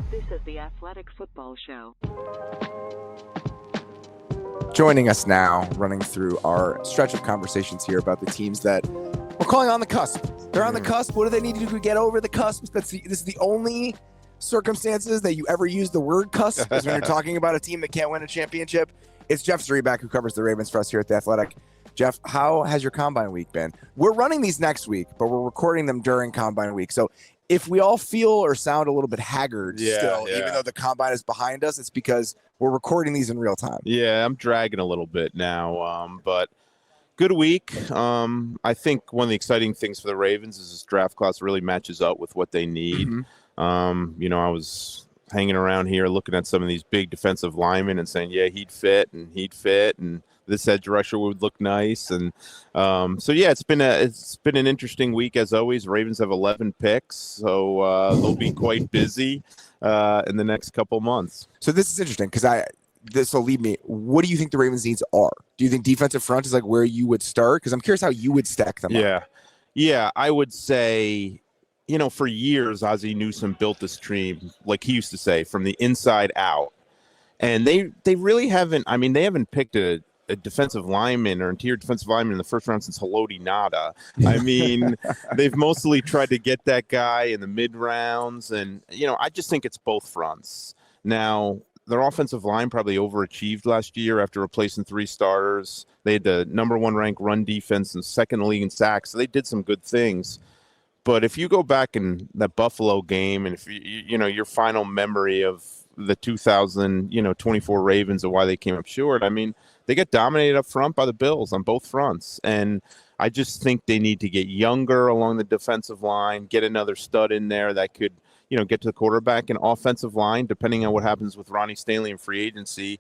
This is the Athletic Football Show. Joining us now, running through our stretch of conversations here about the teams that we're calling on the cusp. They're on the cusp. What do they need to do to get over the cusp? This is the only circumstances that you ever use the word cusp is when you're talking about a team that can't win a championship. It's Jeff Zreback, who covers the Ravens for us here at The Athletic. Jeff, how has your Combine week been? We're running these next week, but we're recording them during Combine week. So if we all feel or sound a little bit haggard still, even though the Combine is behind us, it's because we're recording these in real time. Yeah, I'm dragging a little bit now, but good week. I think one of the exciting things for the Ravens is this draft class really matches up with what they need. Mm-hmm. I was hanging around here looking at some of these big defensive linemen and saying, yeah, he'd fit, and this edge rusher would look nice. And it's been an interesting week as always. Ravens have 11 picks, so they'll be quite busy in the next couple months. So this is interesting because this will lead me. What do you think the Ravens' needs are? Do you think defensive front is like where you would start? Because I'm curious how you would stack them up. Yeah, I would say, for years, Ozzie Newsome built this team, like he used to say, from the inside out. And they really haven't, they haven't picked a defensive lineman or interior defensive lineman in the first round since Haloti Ngata. They've mostly tried to get that guy in the mid rounds. And, I just think it's both fronts. Now, their offensive line probably overachieved last year after replacing 3 starters. They had the number 1 ranked run defense and second in the league in sacks. So they did some good things. But if you go back in that Buffalo game and if your final memory of the 2024 Ravens and why they came up short, they get dominated up front by the Bills on both fronts. And I just think they need to get younger along the defensive line, get another stud in there that could, get to the quarterback and offensive line. Depending on what happens with Ronnie Stanley in free agency,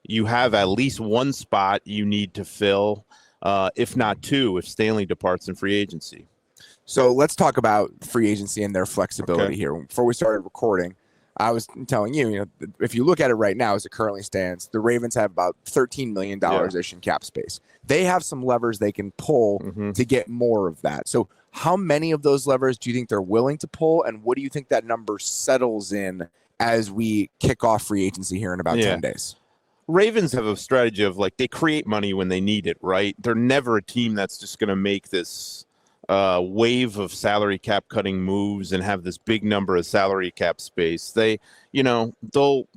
you have at least one spot you need to fill, if not 2, if Stanley departs in free agency. So let's talk about free agency and their flexibility here. Before we started recording, I was telling you, if you look at it right now as it currently stands, the Ravens have about $13 million ish in cap space. They have some levers they can pull to get more of that. So how many of those levers do you think they're willing to pull? And what do you think that number settles in as we kick off free agency here in about 10 days? Ravens have a strategy of they create money when they need it, right? They're never a team that's just going to make this wave of salary cap cutting moves and have this big number of salary cap space. They, they'll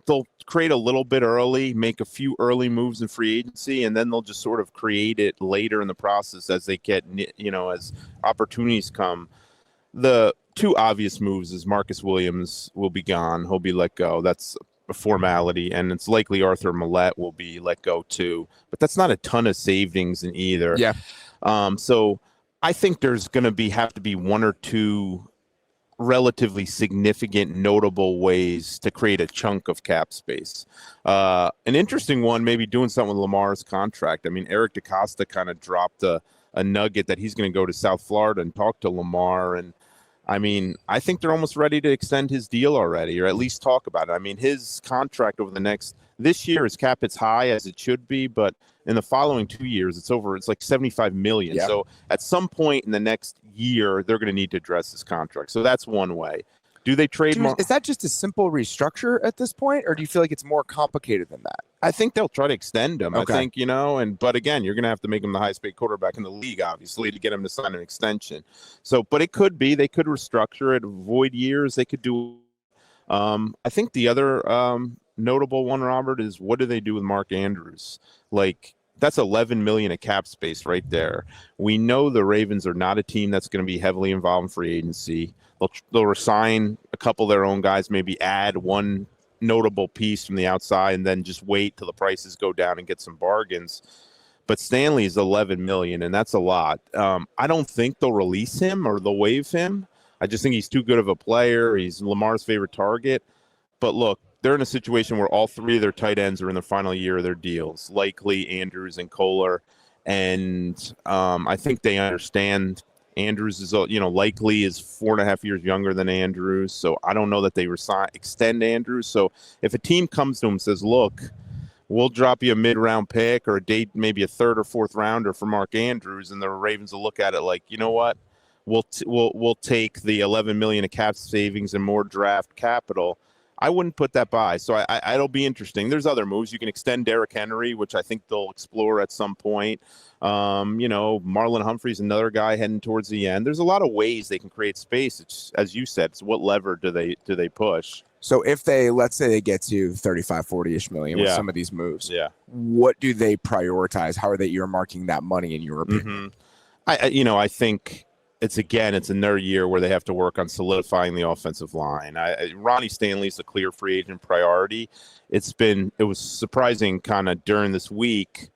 create a little bit early, make a few early moves in free agency, and then they'll just sort of create it later in the process as they get, as opportunities come. The 2 obvious moves is Marcus Williams will be gone. He'll be let go. That's a formality, and it's likely Arthur Millette will be let go too. But that's not a ton of savings in either. Yeah. So I think there's going to have to be 1 or 2 relatively significant, notable ways to create a chunk of cap space. An interesting one, maybe doing something with Lamar's contract. Eric DeCosta kind of dropped a nugget that he's going to go to South Florida and talk to Lamar. And I think they're almost ready to extend his deal already, or at least talk about it. His contract over this year, his cap is high as it should be, but in the following 2 years, it's like $75 million. Yeah. So at some point in the next year, they're going to need to address this contract. So that's one way. Do they trade more? Is that just a simple restructure at this point, or do you feel like it's more complicated than that? I think they'll try to extend him. Okay. I think, but again, you're going to have to make him the highest paid quarterback in the league, obviously, to get him to sign an extension. So, but it could be, they could restructure it, void years. They could do, I think the other notable one, Robert, is what do they do with Mark Andrews? That's $11 million of cap space right there. We know the Ravens are not a team that's going to be heavily involved in free agency. They'll resign a couple of their own guys, maybe add one notable piece from the outside, and then just wait till the prices go down and get some bargains. But Stanley is $11 million, and that's a lot. I don't think they'll release him or they'll waive him. I just think he's too good of a player. He's Lamar's favorite target. But look, they're in a situation where all 3 of their tight ends are in the final year of their deals, likely Andrews and Kohler. And I think they understand Andrews is, likely is 4.5 years younger than Andrews. So I don't know that they extend Andrews. So if a team comes to him and says, look, we'll drop you a mid-round pick or maybe a 3rd or 4th rounder for Mark Andrews, and the Ravens will look at it like, you know what? We'll take the $11 million of cap savings and more draft capital. I wouldn't put that by. So it'll be interesting. There's other moves. You can extend Derrick Henry, which I think they'll explore at some point. Marlon Humphrey's another guy heading towards the end. There's a lot of ways they can create space. It's, as you said, it's what lever do they push? So if let's say they get to 35, 40-ish million with some of these moves, what do they prioritize? How are they earmarking that money in your opinion? I think it's another year where they have to work on solidifying the offensive line. Ronnie Stanley's the clear free agent priority. It was surprising kind of during this week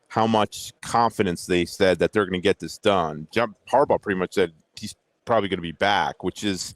how much confidence they said that they're going to get this done. Harbaugh pretty much said he's probably going to be back, which is,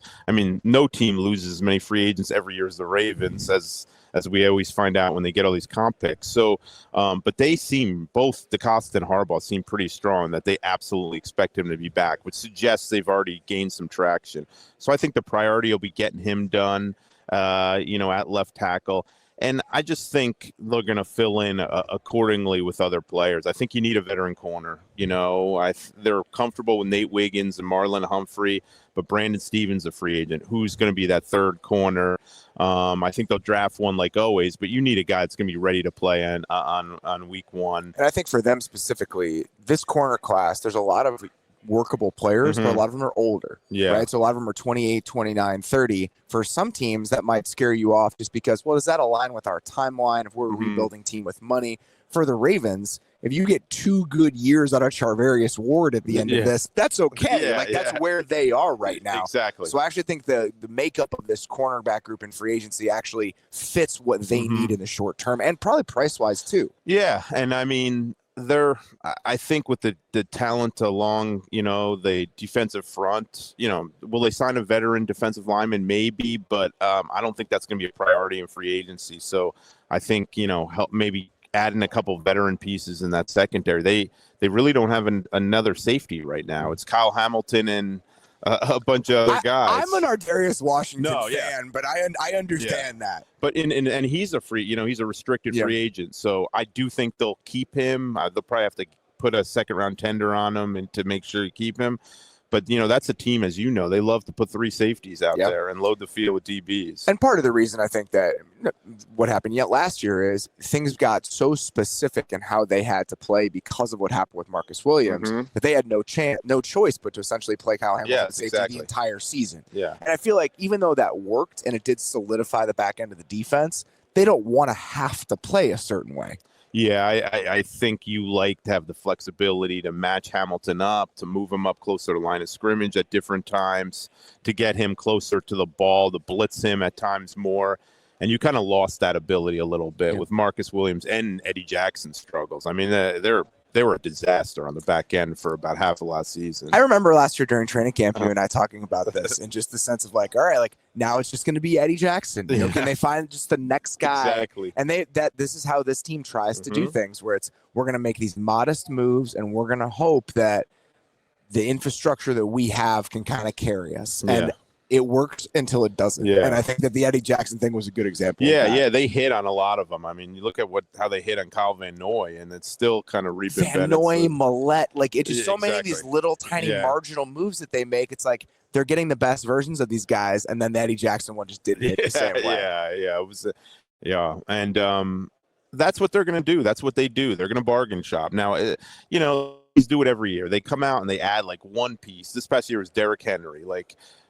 no team loses as many free agents every year as the Ravens, as we always find out when they get all these comp picks. So, but they seem, both DeCosta and Harbaugh seem pretty strong that they absolutely expect him to be back, which suggests they've already gained some traction. So I think the priority will be getting him done, at left tackle. And I just think they're going to fill in accordingly with other players. I think you need a veteran corner. They're comfortable with Nate Wiggins and Marlon Humphrey, but Brandon Stevens, a free agent, who's going to be that third corner. I think they'll draft one like always, but you need a guy that's going to be ready to play on week one. And I think for them specifically, this corner class, there's a lot of workable players, but a lot of them are older. Right? So a lot of them are 28, 29, 30. For some teams, that might scare you off just because, well, does that align with our timeline if we're a rebuilding team with money? For the Ravens, if you get 2 good years out of Charvarius Ward at the end of this, that's okay. That's where they are right now. Exactly. So I actually think the makeup of this cornerback group in free agency actually fits what they need in the short term, and probably price-wise too. Yeah, and I think with the talent along, the defensive front, will they sign a veteran defensive lineman? Maybe, but I don't think that's going to be a priority in free agency. So I think, help maybe adding a couple veteran pieces in that secondary. They really don't have another safety right now. It's Kyle Hamilton and a bunch of other guys. I'm an Ardarius Washington fan, but I understand that. But and he's a free, he's a restricted free agent. So I do think they'll keep him. They'll probably have to put a second round tender on him and to make sure you keep him. But, that's a team, as you know, they love to put 3 safeties out there and load the field with DBs. And part of the reason I think that what happened last year is things got so specific in how they had to play because of what happened with Marcus Williams that they had no choice but to essentially play Kyle Hamilton safety the entire season. Yeah. And I feel like even though that worked and it did solidify the back end of the defense, they don't want to have to play a certain way. Yeah, I think you like to have the flexibility to match Hamilton up, to move him up closer to line of scrimmage at different times, to get him closer to the ball, to blitz him at times more. And you kind of lost that ability a little bit with Marcus Williams and Eddie Jackson's struggles. They were a disaster on the back end for about half of last season. I remember last year during training camp, you and I talking about this and just the sense of all right, now it's just going to be Eddie Jackson. Can they find just the next guy? Exactly. And this is how this team tries to do things, where we're going to make these modest moves and we're going to hope that the infrastructure that we have can kind of carry us. And it works until it doesn't. Yeah. And I think that the Eddie Jackson thing was a good example. Yeah, they hit on a lot of them. You look at how they hit on Kyle Van Noy, and it's still kind of reaping benefits. Van Noy, Millette, it's just so many of these little tiny marginal moves that they make. It's like they're getting the best versions of these guys, and then the Eddie Jackson one just didn't hit the same way. Yeah, it was, and that's what they're going to do. That's what they do. They're going to bargain shop. Now, these do it every year. They come out and they add one piece. This past year was Derrick Henry,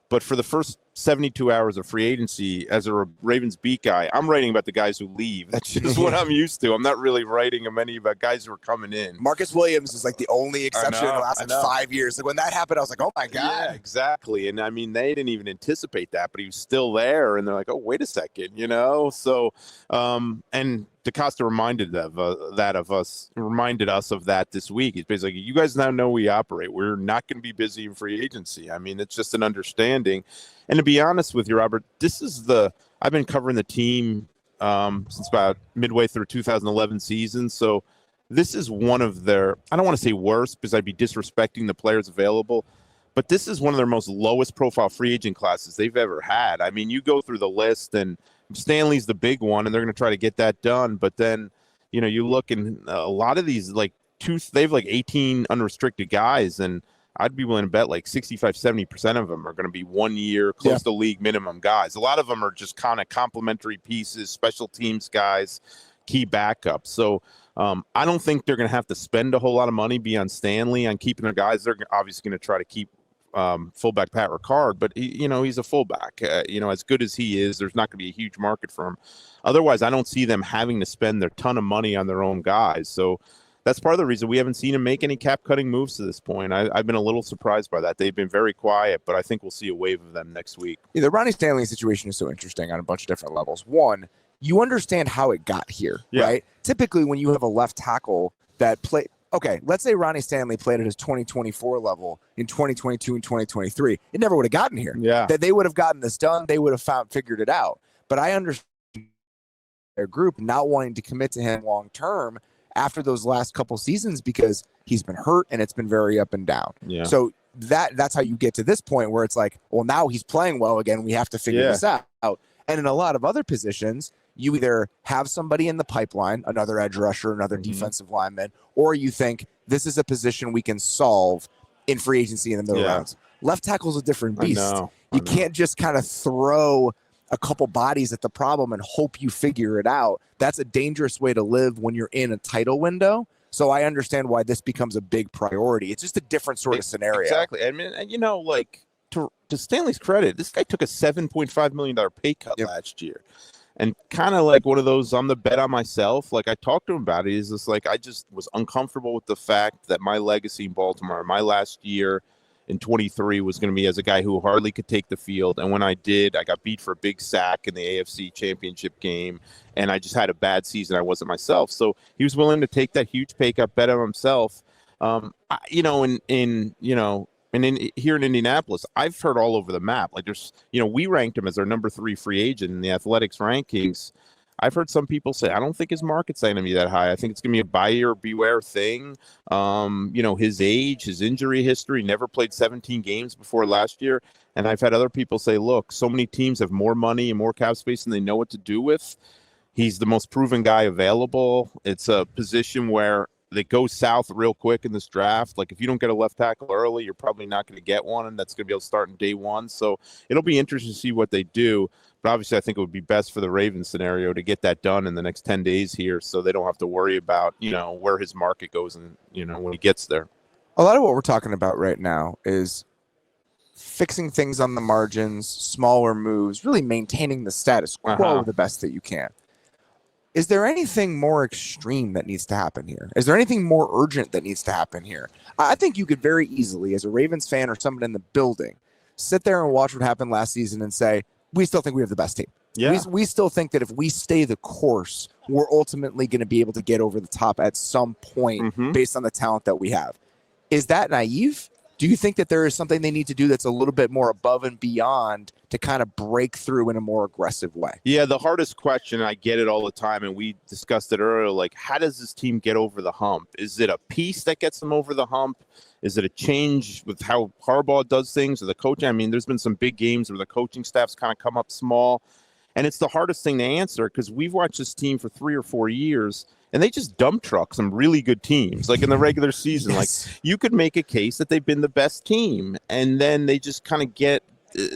But for the first 72 hours of free agency, as a Ravens beat guy, I'm writing about the guys who leave. That's just what I'm used to. I'm not really writing about guys who are coming in. Marcus Williams is the only exception in the last 5 years. When that happened, I was like, oh my God. Yeah, exactly. And they didn't even anticipate that, but he was still there. And they're like, oh, wait a second, So, and DeCosta reminded us of that this week. He's basically, you guys now know we operate. We're not going to be busy in free agency. It's just an understanding. And to be honest with you, Robert, I've been covering the team since about midway through 2011 season. So this is one of their, I don't want to say worst because I'd be disrespecting the players available, but this is one of their most lowest profile free agent classes they've ever had. You go through the list and Stanley's the big one and they're going to try to get that done. But then, you look and a lot of these, they have 18 unrestricted guys and I'd be willing to bet like 65-70% of them are going to be 1 year, close to league minimum guys. A lot of them are just kind of complementary pieces, special teams guys, key backups. So I don't think they're going to have to spend a whole lot of money beyond Stanley on keeping their guys. They're obviously going to try to keep fullback Pat Ricard, but he's a fullback. As good as he is, there's not going to be a huge market for him. Otherwise, I don't see them having to spend their ton of money on their own guys. So that's part of the reason we haven't seen him make any cap-cutting moves to this point. I've been a little surprised by that. They've been very quiet, but I think we'll see a wave of them next week. Yeah, the Ronnie Stanley situation is so interesting on a bunch of different levels. One, you understand how it got here, right? Typically, when you have a left tackle that play, okay, let's say Ronnie Stanley played at his 2024 level in 2022 and 2023, it never would have gotten here. Yeah, that they would have gotten this done, they would have figured it out. But I understand their group not wanting to commit to him long term after those last couple seasons because he's been hurt and it's been very up and down. Yeah. So that's how you get to this point where it's like, well, now he's playing well again. We have to figure this out. And in a lot of other positions, you either have somebody in the pipeline, another edge rusher, another defensive lineman, or you think this is a position we can solve in free agency in the middle rounds. Left tackle is a different beast. You can't just kind of throw a couple bodies at the problem and hope you figure it out. That's a dangerous way to live when you're in a title window. So I understand why this becomes a big priority. It's just a different sort of scenario. Exactly. I mean, to Stanley's credit, this guy took a $7.5 million pay cut last year. And kind of like one of those, I'm the bet on myself. Like I talked to him about it. He's just like, I just was uncomfortable with the fact that my legacy in Baltimore, my last year in 23 was going to be as a guy who hardly could take the field. And when I did, I got beat for a big sack in the AFC Championship game. And I just had a bad season. I wasn't myself. So he was willing to take that huge pay cut, bet on himself. Here in Indianapolis, I've heard all over the map. Like we ranked him as our number 3 free agent in the Athletics rankings. I've heard some people say, I don't think his market's going to be that high. I think it's going to be a buyer beware thing. His age, his injury history, never played 17 games before last year. And I've had other people say, look, so many teams have more money and more cap space and they know what to do with. He's the most proven guy available. It's a position where they go south real quick in this draft. Like if you don't get a left tackle early, you're probably not going to get one, and that's going to be able to start in day one. So it'll be interesting to see what they do. But obviously I think it would be best for the Ravens scenario to get that done in the next 10 days here so they don't have to worry about, where his market goes and, when he gets there. A lot of what we're talking about right now is fixing things on the margins, smaller moves, really maintaining the status quo the best that you can. Is there anything more extreme that needs to happen here? Is there anything more urgent that needs to happen here? I think you could very easily, as a Ravens fan or someone in the building, sit there and watch what happened last season and say, we still think we have the best team. Yeah. We still think that if we stay the course, we're ultimately going to be able to get over the top at some point based on the talent that we have. Is that naive? Do you think that there is something they need to do that's a little bit more above and beyond to kind of break through in a more aggressive way? Yeah, the hardest question, I get it all the time, and we discussed it earlier, like how does this team get over the hump? Is it a piece that gets them over the hump? Is it a change with how Harbaugh does things or the coaching? I mean, there's been some big games where the coaching staff's kind of come up small, and it's the hardest thing to answer because we've watched this team for 3 or 4 years, and they just dump truck some really good teams, like in the regular season. Yes. Like you could make a case that they've been the best team, and then they just kind of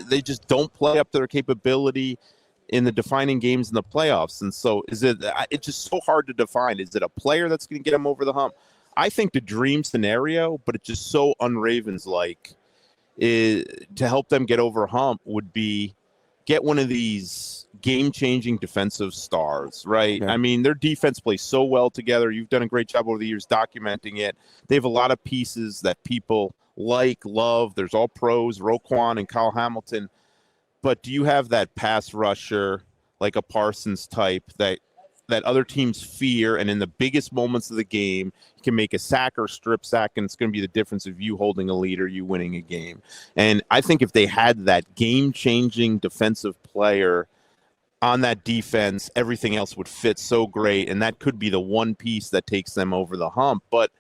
they just don't play up to their capability in the defining games in the playoffs. And so it's just so hard to define. Is it a player that's going to get them over the hump? I think the dream scenario, but it's just so un-Ravens-like, to help them get over a hump would be get one of these game-changing defensive stars, right? Yeah. I mean, their defense plays so well together. You've done a great job over the years documenting it. They have a lot of pieces that people love. There's all pros, Roquan and Kyle Hamilton. But do you have that pass rusher, like a Parsons type, that other teams fear, and in the biggest moments of the game, you can make a sack or strip sack, and it's going to be the difference of you holding a lead or you winning a game. And I think if they had that game-changing defensive player on that defense, everything else would fit so great, and that could be the one piece that takes them over the hump. But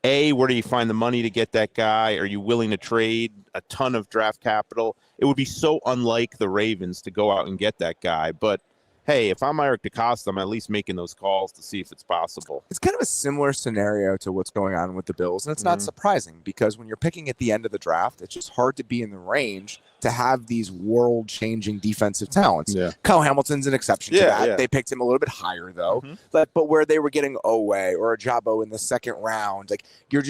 where do you find the money to get that guy? Are you willing to trade a ton of draft capital? It would be so unlike the Ravens to go out and get that guy. But hey, if I'm Eric DeCosta, I'm at least making those calls to see if it's possible. It's kind of a similar scenario to what's going on with the Bills, and it's not surprising because when you're picking at the end of the draft, it's just hard to be in the range to have these world-changing defensive talents. Yeah. Kyle Hamilton's an exception to that. Yeah. They picked him a little bit higher, though. But where they were getting Owe or a Jabo in the second round, like you're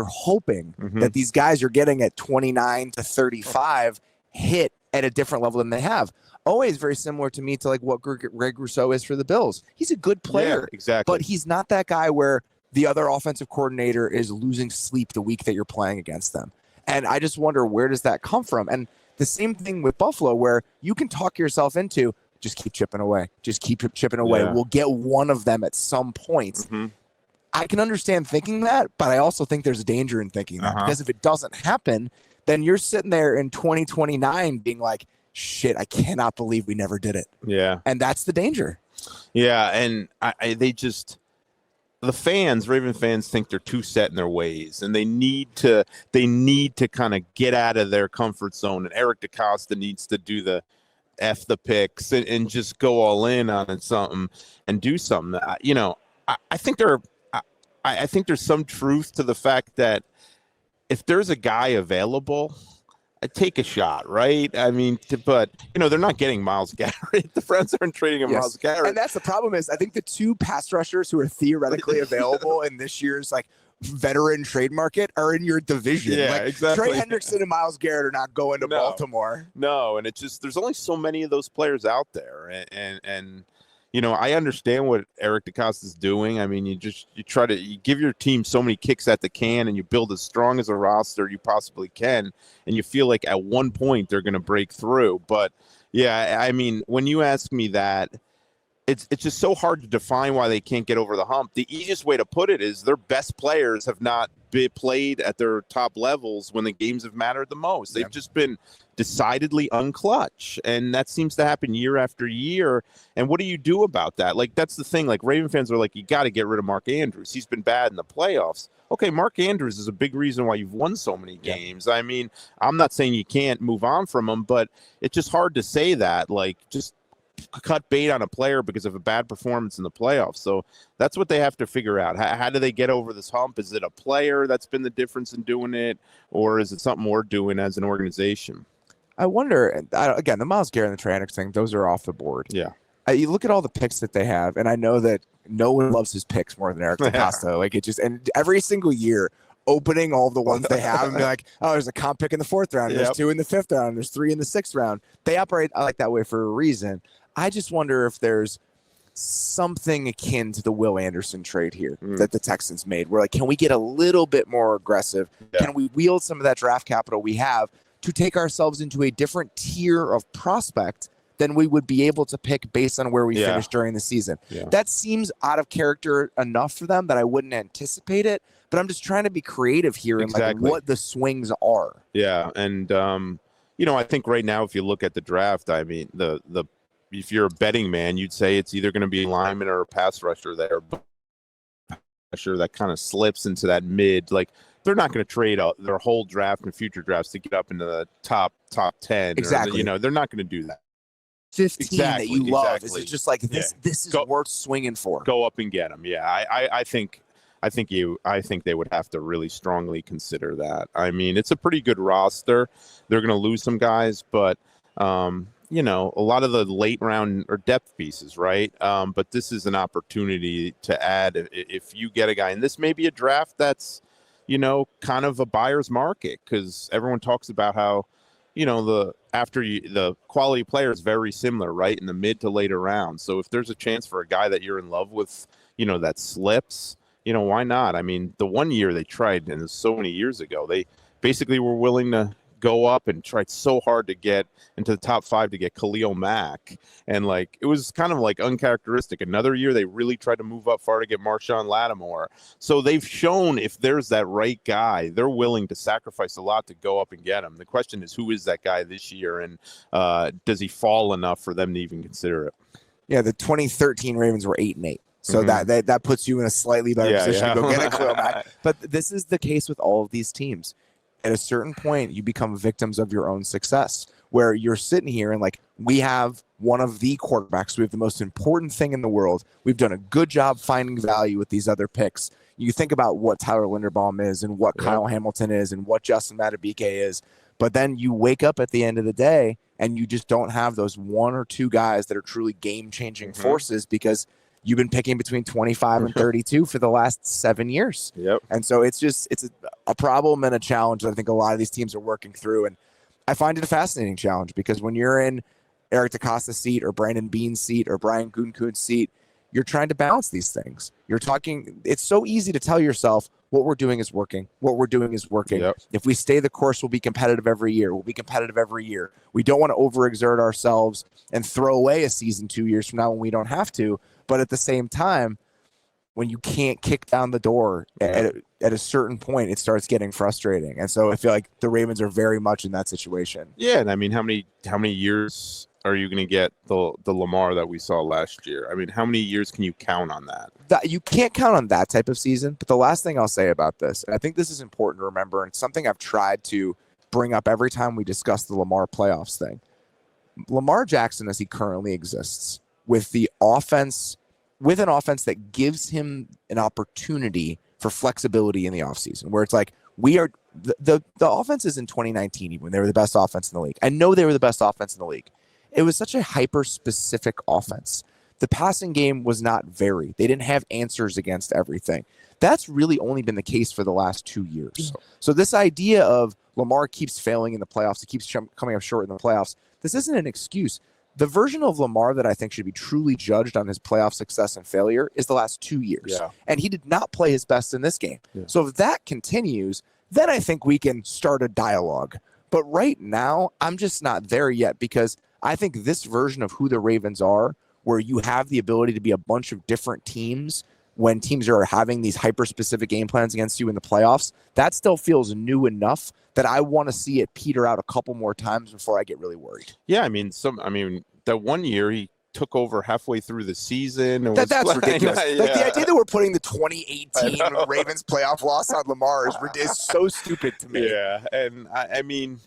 hoping that these guys you're getting at 29 to 35 hit at a different level than they have. Always very similar to me to like what Greg Rousseau is for the Bills. He's a good player, Yeah, exactly. but he's not that guy where the other offensive coordinator is losing sleep the week that you're playing against them. And I just wonder, where does that come from? And the same thing with Buffalo, where you can talk yourself into just keep chipping away. Just keep chipping away. Yeah. We'll get one of them at some point. I can understand thinking that, but I also think there's a danger in thinking that because if it doesn't happen, then you're sitting there in 2029 being like, shit, I cannot believe we never did it. Yeah. And that's the danger. Yeah. And the fans, Raven fans, think they're too set in their ways, and they need to kind of get out of their comfort zone. And Eric DeCosta needs to do the F the picks and just go all in on it, something and do something. I think I think there's some truth to the fact that if there's a guy available, I'd take a shot, right? I mean, but they're not getting Myles Garrett. The Browns aren't trading him Myles Garrett. And that's the problem is I think the two pass rushers who are theoretically available in this year's like veteran trade market are in your division. Yeah, like, exactly. Trey Hendrickson and Myles Garrett are not going to Baltimore. No, and it's just there's only so many of those players out there, and I understand what Eric DeCosta is doing. I mean, you give your team so many kicks at the can, and you build as strong as a roster you possibly can, and you feel like at one point they're going to break through. But yeah, I mean, when you ask me that, it's just so hard to define why they can't get over the hump. The easiest way to put it is their best players have not been played at their top levels when the games have mattered the most. They've just been decidedly unclutch, and that seems to happen year after year. And what do you do about that? Like, that's the thing. Like, Raven fans are like, you got to get rid of Mark Andrews. He's been bad in the playoffs. Okay, Mark Andrews is a big reason why you've won so many games. I mean, I'm not saying you can't move on from him, but it's just hard to say that. Like, just cut bait on a player because of a bad performance in the playoffs. So that's what they have to figure out. How do they get over this hump? Is it a player that's been the difference in doing it, or is it something we're doing as an organization? I wonder, again, the Myles Garrett and the Trey Hendrickson thing, those are off the board. Yeah. You look at all the picks that they have, and I know that no one loves his picks more than Eric DeCosta. Like, it just, and every single year, opening all the ones they have and be like, oh, there's a comp pick in the 4th round, there's 2 in the 5th round, there's 3 in the 6th round. They operate like that way for a reason. I just wonder if there's something akin to the Will Anderson trade here that the Texans made. We're like, can we get a little bit more aggressive? Yeah. Can we wield some of that draft capital we have to take ourselves into a different tier of prospect than we would be able to pick based on where we finished during the season? Yeah. That seems out of character enough for them that I wouldn't anticipate it, but I'm just trying to be creative here and like what the swings are. Yeah. And, I think right now, if you look at the draft, I mean, if you're a betting man, you'd say it's either going to be a lineman or a pass rusher there. But rusher that kind of slips into that mid. Like, they're not going to trade their whole draft and future drafts to get up into the top 10. Exactly. They're not going to do that. 15 that you love. It's just like this is worth swinging for. Go up and get them. Yeah, I think they would have to really strongly consider that. I mean, it's a pretty good roster. They're going to lose some guys, but a lot of the late round or depth pieces, right? But this is an opportunity to add if you get a guy, and this may be a draft that's, kind of a buyer's market, because everyone talks about how, the quality player is very similar, right, in the mid to later rounds. So if there's a chance for a guy that you're in love with, that slips, why not? I mean, the one year they tried, and so many years ago, they basically were willing to go up and tried so hard to get into the top 5 to get Khalil Mack. And like, it was kind of like uncharacteristic. Another year, they really tried to move up far to get Marshawn Lattimore. So they've shown if there's that right guy, they're willing to sacrifice a lot to go up and get him. The question is, who is that guy this year? And does he fall enough for them to even consider it? Yeah, the 2013 Ravens were 8-8. So that puts you in a slightly better position to go get a Khalil Mack. But this is the case with all of these teams. At a certain point, you become victims of your own success, where you're sitting here and like, we have one of the quarterbacks. We have the most important thing in the world. We've done a good job finding value with these other picks. You think about what Tyler Linderbaum is and what Kyle Hamilton is and what Justin Madubuike is, but then you wake up at the end of the day and you just don't have those one or two guys that are truly game-changing forces because you've been picking between 25 and 32 for the last 7 years. And so it's a problem and a challenge that I think a lot of these teams are working through. And I find it a fascinating challenge because when you're in Eric DeCosta's seat or Brandon Beane's seat or Brian Gutekunst's seat, you're trying to balance these things. It's so easy to tell yourself what we're doing is working. What we're doing is working. If we stay the course, we'll be competitive every year. We'll be competitive every year. We don't want to overexert ourselves and throw away a season 2 years from now when we don't have to. But at the same time, when you can't kick down the door at a certain point, it starts getting frustrating. And so I feel like the Ravens are very much in that situation. Yeah, and I mean, how many years are you going to get the Lamar that we saw last year? I mean, how many years can you count on that? You can't count on that type of season. But the last thing I'll say about this, and I think this is important to remember, and it's something I've tried to bring up every time we discuss the Lamar playoffs thing. Lamar Jackson, as he currently exists, with an offense that gives him an opportunity for flexibility in the offseason, where it's like the offenses in 2019, even when they were the best offense in the league. I know they were the best offense in the league. It was such a hyper-specific offense. The passing game was not varied. They didn't have answers against everything. That's really only been the case for the last 2 years. So this idea of Lamar keeps failing in the playoffs, he keeps coming up short in the playoffs, this isn't an excuse. The version of Lamar that I think should be truly judged on his playoff success and failure is the last 2 years. And he did not play his best in this game. So if that continues, then I think we can start a dialogue. But right now, I'm just not there yet because I think this version of who the Ravens are, where you have the ability to be a bunch of different teams when teams are having these hyper-specific game plans against you in the playoffs, that still feels new enough that I want to see it peter out a couple more times before I get really worried. Yeah, I mean, that 1 year he took over halfway through the season. That's ridiculous. Like the idea that we're putting the 2018 Ravens playoff loss on Lamar is so stupid to me. Yeah, and I mean,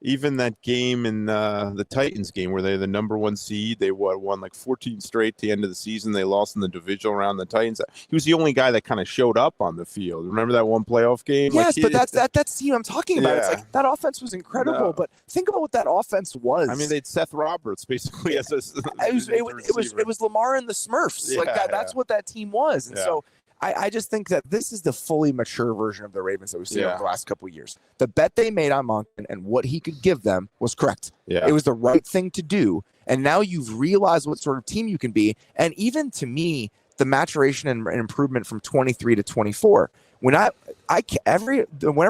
even that game in the Titans game where they're the number one seed, they won like 14 straight at the end of the season. They lost in the divisional round. The Titans. He was the only guy that kind of showed up on the field. Remember that one playoff game? Yes, but that's the team I'm talking about. It's like that offense was incredible, but think about what that offense was. I mean, they had Seth Roberts basically as it was Lamar and the Smurfs. That's what that team was, and so. I just think that this is the fully mature version of the Ravens that we've seen over the last couple of years. The bet they made on Monken and what he could give them was correct. It was the right thing to do. And now you've realized what sort of team you can be. And even to me, the maturation and improvement from 23 to 24. Whenever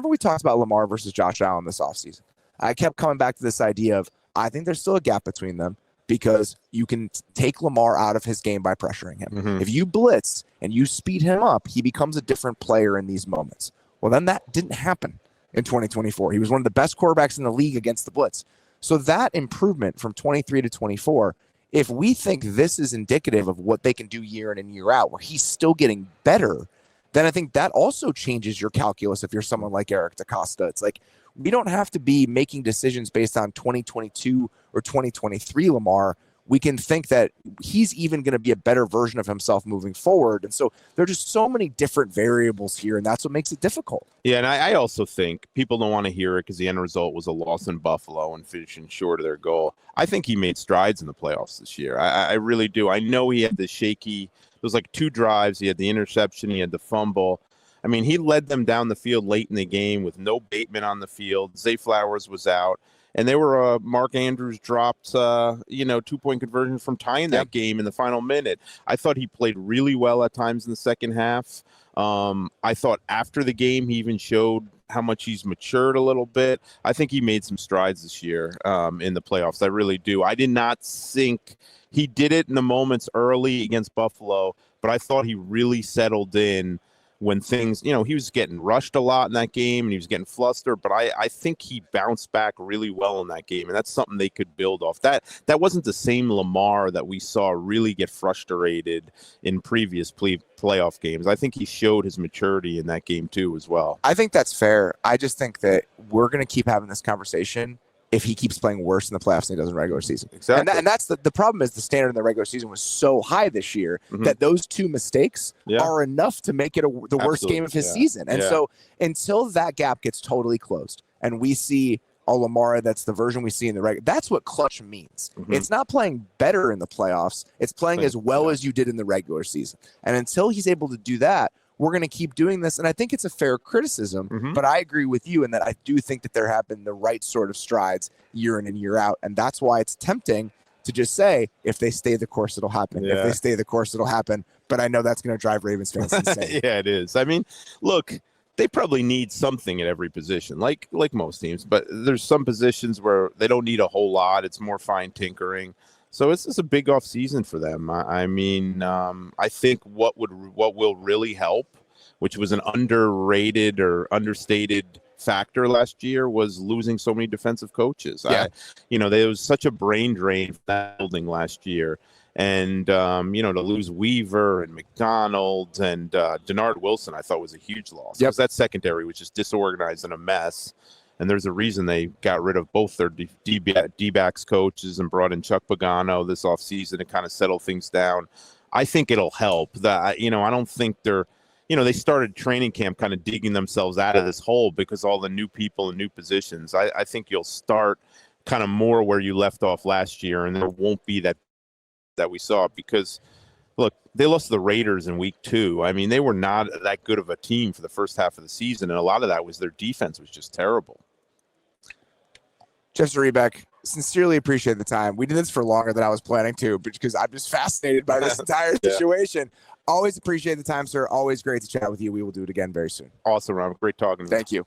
we talked about Lamar versus Josh Allen this offseason, I kept coming back to this idea of I think there's still a gap between them. Because you can take Lamar out of his game by pressuring him. If you blitz and you speed him up, he becomes a different player in these moments. Well, then that didn't happen in 2024. He was one of the best quarterbacks in the league against the blitz. So that improvement from 23 to 24, if we think this is indicative of what they can do year in and year out, where he's still getting better, then I think that also changes your calculus if you're someone like Eric DeCosta. It's like, we don't have to be making decisions based on 2022 or 2023 Lamar. We can think that he's even going to be a better version of himself moving forward. And so there are just so many different variables here, and that's what makes it difficult. Yeah, and I also think people don't want to hear it because the end result was a loss in Buffalo and finishing short of their goal. I think he made strides in the playoffs this year. I really do. I know he had the shaky – it was like 2 drives. He had the interception. He had the fumble. I mean, he led them down the field late in the game with no Bateman on the field. Zay Flowers was out. And they were Mark Andrews dropped, 2-point conversion from tying that game in the final minute. I thought he played really well at times in the second half. I thought after the game, he even showed how much he's matured a little bit. I think he made some strides this year in the playoffs. I really do. I did not think he did it in the moments early against Buffalo, but I thought he really settled in when things, he was getting rushed a lot in that game and he was getting flustered, but I think he bounced back really well in that game, and that's something they could build off. That wasn't the same Lamar that we saw really get frustrated in previous playoff games. I think he showed his maturity in that game too as well. I think that's fair. I just think that we're going to keep having this conversation if he keeps playing worse in the playoffs than he does in the regular season. Exactly. And that's the problem is the standard in the regular season was so high this year that those two mistakes are enough to make it the worst game of his season. And so until that gap gets totally closed and we see a Lamar that's the version we see in the regular, that's what clutch means. It's not playing better in the playoffs. It's playing as well as you did in the regular season. And until he's able to do that, we're going to keep doing this. And I think it's a fair criticism, but I agree with you in that I do think that there have been the right sort of strides year in and year out. And that's why it's tempting to just say, if they stay the course, it'll happen. If they stay the course, it'll happen. But I know that's going to drive Ravens fans insane. Yeah, it is. I mean, look, they probably need something at every position, like most teams. But there's some positions where they don't need a whole lot. It's more fine tinkering. So it's just a big off season for them. I mean, I think what will really help, which was an underrated or understated factor last year, was losing so many defensive coaches. There was such a brain drain for that building last year. And, to lose Weaver and McDonald and Denard Wilson, I thought was a huge loss. Because that secondary was just disorganized and a mess. And there's a reason they got rid of both their D-backs coaches and brought in Chuck Pagano this offseason to kind of settle things down. I think it'll help. I don't think they started training camp kind of digging themselves out of this hole because all the new people and new positions. I think you'll start kind of more where you left off last year, and there won't be that we saw because, look, they lost to the Raiders in week 2. I mean, they were not that good of a team for the first half of the season, and a lot of that was their defense was just terrible. Jeff Zrebeck, sincerely appreciate the time. We did this for longer than I was planning to, because I'm just fascinated by this entire situation. Always appreciate the time, sir. Always great to chat with you. We will do it again very soon. Awesome, Rob. Great talking to you. Thank you.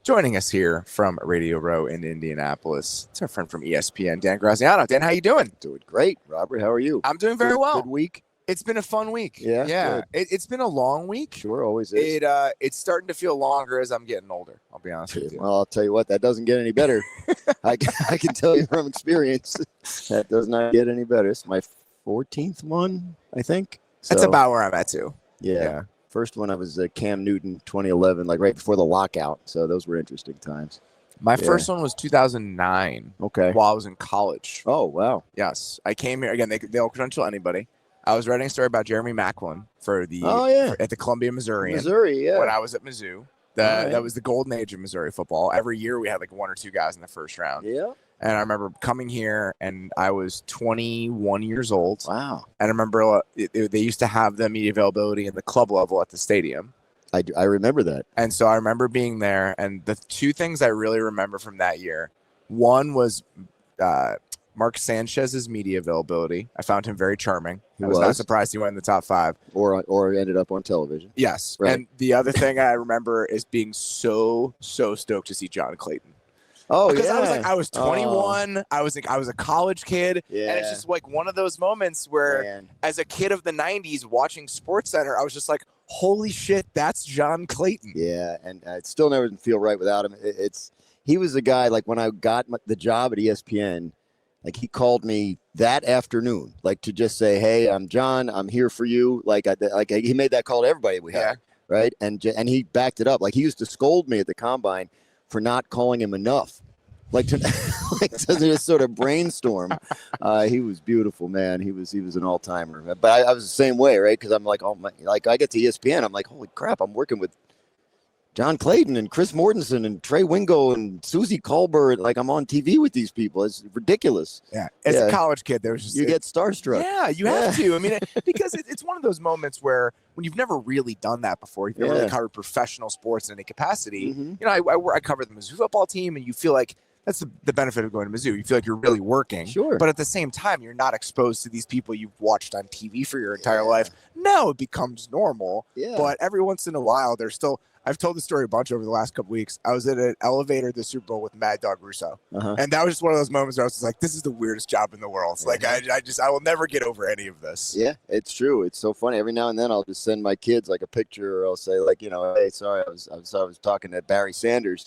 Joining us here from Radio Row in Indianapolis, it's our friend from ESPN, Dan Graziano. Dan, how you doing? Doing great, Robert. How are you? I'm doing very well. Good week. It's been a fun week. Yeah. It's been a long week. Sure, always is. It's starting to feel longer as I'm getting older. I'll be honest with you. Well, I'll tell you what, that doesn't get any better. I can tell you from experience, that does not get any better. It's my 14th one, I think. That's about where I'm at too. Yeah. First one I was Cam Newton, 2011, like right before the lockout. So those were interesting times. My first one was 2009. Okay. While I was in college. Oh, wow. Yes. I came here. Again, they'll credential anybody. I was writing a story about Jeremy Maclin for the at the Columbia Missourian. When I was at Mizzou. That was the golden age of Missouri football. Every year we had like 1 or 2 guys in the first round. Yeah. And I remember coming here, and I was 21 years old. Wow. And I remember they used to have the media availability in the club level at the stadium. I remember that. And so I remember being there, and the 2 things I really remember from that year, one was Mark Sanchez's media availability. I found him very charming. I was not surprised he went in the top 5. Or ended up on television. Yes. Right. And the other thing I remember is being so stoked to see John Clayton. Oh, because I was 21. I was a college kid. Yeah. And it's just like one of those moments where as a kid of the 90s watching SportsCenter, I was just like, holy shit, that's John Clayton. Yeah. And I still never feel right without him. He was the guy, like when I got the job at ESPN, like he called me that afternoon, like to just say, hey, I'm John. I'm here for you. Like he made that call to everybody we had. Right. And he backed it up. Like he used to scold me at the combine for not calling him enough, like to just sort of brainstorm. He was beautiful, man. He was an all timer. But I was the same way, right? Because I'm like, like I get to ESPN, I'm like, holy crap, I'm working with John Clayton and Chris Mortensen and Trey Wingo and Susie Colbert. Like I'm on TV with these people. It's ridiculous. Yeah. As a college kid, there was just get starstruck. Yeah, you have to. I mean, because it's one of those moments where when you've never really done that before, you've never really covered professional sports in any capacity. You know, I covered the Mizzou football team, and you feel like that's the benefit of going to Mizzou. You feel like you're really working. Sure. But at the same time, you're not exposed to these people you've watched on TV for your entire life. Now it becomes normal. Yeah. But every once in a while, there's still – I've told the story a bunch over the last couple weeks. I was at an elevator at the Super Bowl with Mad Dog Russo. And that was just one of those moments where I was just like, this is the weirdest job in the world. Like, I will never get over any of this. Yeah, it's true. It's so funny. Every now and then I'll just send my kids like a picture, or I'll say like, hey, sorry, I was talking to Barry Sanders,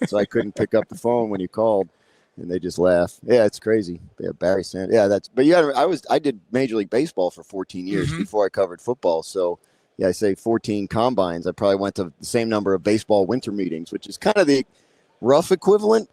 so I couldn't pick up the phone when you called. And they just laugh. Yeah, it's crazy. Yeah, Barry Sanders. Yeah, but I did Major League Baseball for 14 years before I covered football. So I say 14 combines. I probably went to the same number of baseball winter meetings, which is kind of rough equivalent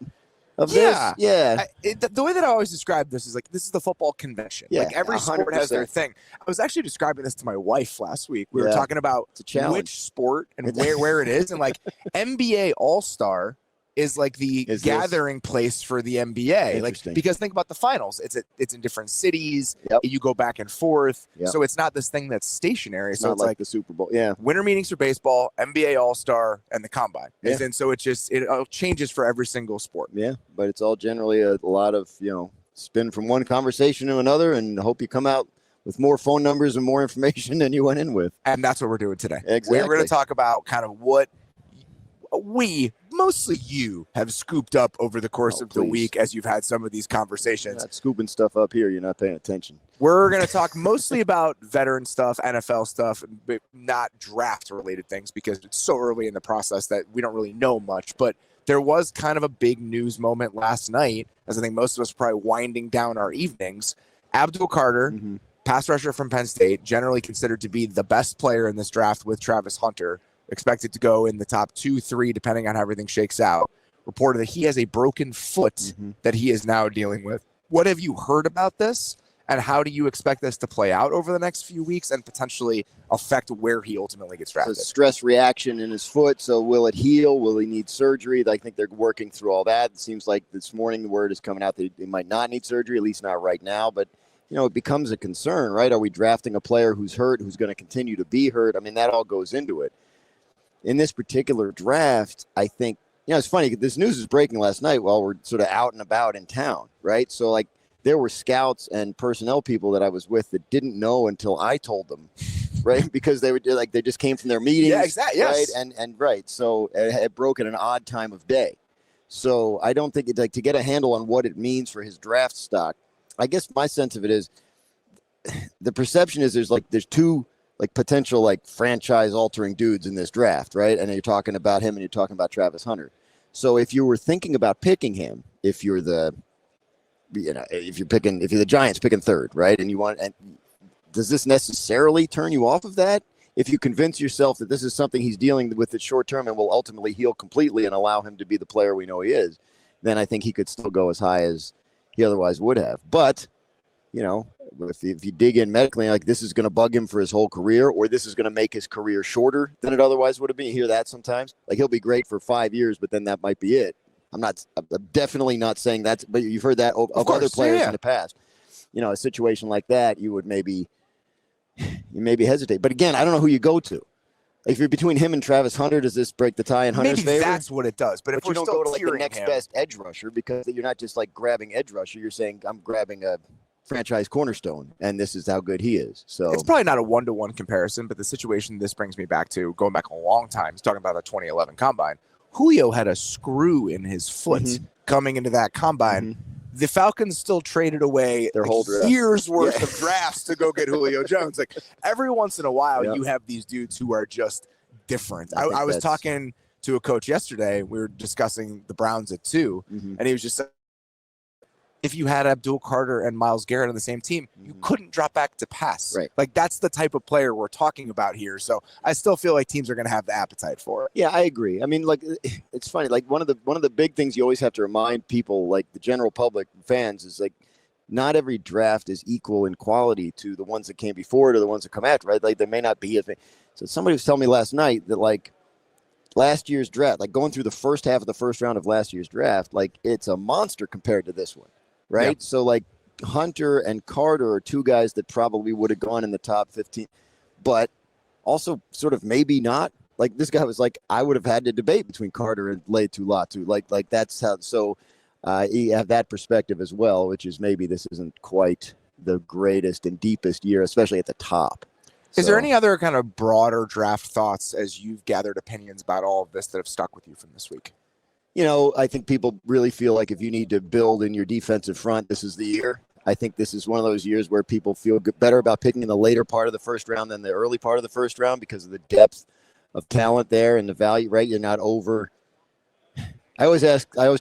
of this. Yeah. The way that I always describe this is like, this is the football convention. Yeah, like every sport has their 100%. thing. I was actually describing this to my wife last week. We were talking about which sport and where it is. And like NBA All-Star is like the gathering place for the NBA. Like, because think about the finals. It's in different cities. You go back and forth. So it's not this thing that's stationary. It's so not it's like the Super Bowl. Yeah. Winter meetings for baseball, NBA All-Star, and the Combine. And so it changes for every single sport. Yeah, but it's all generally a lot of, spin from one conversation to another, and hope you come out with more phone numbers and more information than you went in with. And that's what we're doing today. Exactly. We're going to talk about kind of what mostly you have scooped up over the course of the week as you've had some of these conversations. You're not scooping stuff up here. You're not paying attention. We're going to talk mostly about veteran stuff, NFL stuff, but not draft-related things because it's so early in the process that we don't really know much. But there was kind of a big news moment last night, as I think most of us are probably winding down our evenings. Abdul Carter, pass rusher from Penn State, generally considered to be the best player in this draft with Travis Hunter, expected to go in the top 2-3, depending on how everything shakes out. Reported that he has a broken foot that he is now dealing with. What have you heard about this? And how do you expect this to play out over the next few weeks and potentially affect where he ultimately gets drafted? So stress reaction in his foot. So will it heal? Will he need surgery? I think they're working through all that. It seems like this morning the word is coming out that he might not need surgery, at least not right now. But, it becomes a concern, right? Are we drafting a player who's hurt, who's going to continue to be hurt? I mean, that all goes into it. In this particular draft, I think, it's funny. This news is breaking last night while we're sort of out and about in town, right? So, like, there were scouts and personnel people that I was with that didn't know until I told them, right? Because they were like, they just came from their meetings. Yeah, exactly. Right? Yes. And right. So it broke at an odd time of day. So I don't think it's like to get a handle on what it means for his draft stock. I guess my sense of it is the perception is there's two like potential like franchise altering dudes in this draft, right? And you're talking about him and you're talking about Travis Hunter. So if you were thinking about picking him, if you're the Giants picking third, right? And does this necessarily turn you off of that? If you convince yourself that this is something he's dealing with it short term and will ultimately heal completely and allow him to be the player we know he is, then I think he could still go as high as he otherwise would have. But, if you dig in medically, like this is going to bug him for his whole career, or this is going to make his career shorter than it otherwise would have been. You hear that sometimes. Like he'll be great for 5 years, but then that might be it. I'm definitely not saying that, but you've heard that of other players in the past. A situation like that, you would maybe hesitate. But again, I don't know who you go to. If you're between him and Travis Hunter, does this break the tie in Hunter's favor? Maybe that's what it does. But if you we're don't still go to like the next him, best edge rusher, because you're not just like grabbing edge rusher. You're saying I'm grabbing a franchise cornerstone, and this is how good he is. So it's probably not a one-to-one comparison, but the situation this brings me back to, going back a long time, is talking about the 2011 Combine. Julio had a screw in his foot coming into that Combine. The Falcons still traded away their whole draft. Years worth of drafts to go get Julio Jones. Like every once in a while, you have these dudes who are just different. I was talking to a coach yesterday. We were discussing the Browns at 2, and he was just saying, if you had Abdul Carter and Myles Garrett on the same team, you couldn't drop back to pass. Right. Like that's the type of player we're talking about here. So I still feel like teams are going to have the appetite for it. Yeah, I agree. I mean, like it's funny. Like one of the big things you always have to remind people, like the general public fans, is like not every draft is equal in quality to the ones that came before it or the ones that come after. Right? Like there may not be. So somebody was telling me last night that like last year's draft, like going through the first half of the first round of last year's draft, like it's a monster compared to this one. Right. Yeah. So like Hunter and Carter are two guys that probably would have gone in the top 15, but also sort of maybe not. Like this guy was like, I would have had to debate between Carter and Latu Latu. Like that's how. So you have that perspective as well, which is maybe this isn't quite the greatest and deepest year, especially at the top. Is there any other kind of broader draft thoughts as you've gathered opinions about all of this that have stuck with you from this week? I think people really feel like if you need to build in your defensive front, this is the year. I think this is one of those years where people feel better about picking in the later part of the first round than the early part of the first round because of the depth of talent there and the value, right? You're not over. I always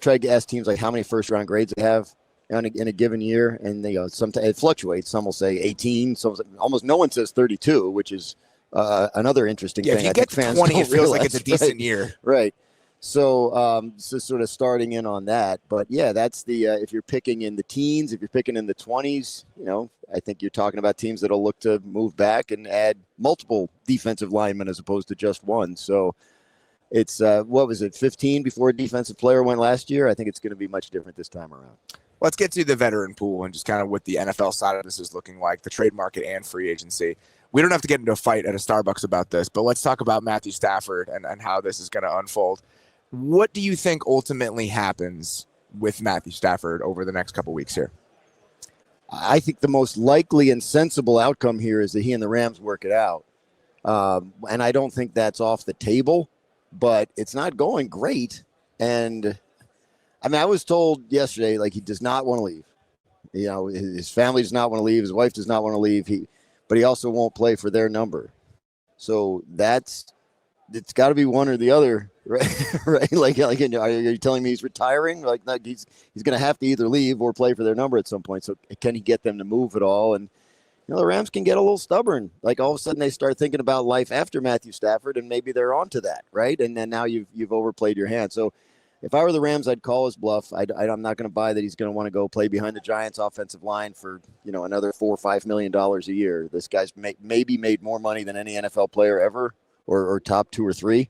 try to ask teams like how many first round grades they have in a given year. And sometimes it fluctuates. Some will say 18. Some almost no one says 32, which is another interesting thing. If you get to 20, it feels like it's a decent year. Right. So sort of starting in on that. But yeah, that's the if you're picking in the teens, if you're picking in the 20s, I think you're talking about teams that'll look to move back and add multiple defensive linemen as opposed to just one. So it's what was it, 15 before a defensive player went last year? I think it's going to be much different this time around. Let's get to the veteran pool and just kind of what the NFL side of this is looking like, the trade market and free agency. We don't have to get into a fight at a Starbucks about this, but let's talk about Matthew Stafford and how this is going to unfold. What do you think ultimately happens with Matthew Stafford over the next couple weeks here? I think the most likely and sensible outcome here is that he and the Rams work it out. And I don't think that's off the table, but it's not going great. And I mean, I was told yesterday, like, he does not want to leave. His family does not want to leave. His wife does not want to leave. But he also won't play for their number. So it's got to be one or the other, right? Right? Like, are you telling me he's retiring? Like he's going to have to either leave or play for their number at some point. So can he get them to move at all? And the Rams can get a little stubborn. Like, all of a sudden they start thinking about life after Matthew Stafford, and maybe they're onto that, right? And then now you've overplayed your hand. So if I were the Rams, I'd call his bluff. I'm not going to buy that he's going to want to go play behind the Giants' offensive line for another $4 or $5 million a year. This guy's maybe made more money than any NFL player ever, or top 2 or 3.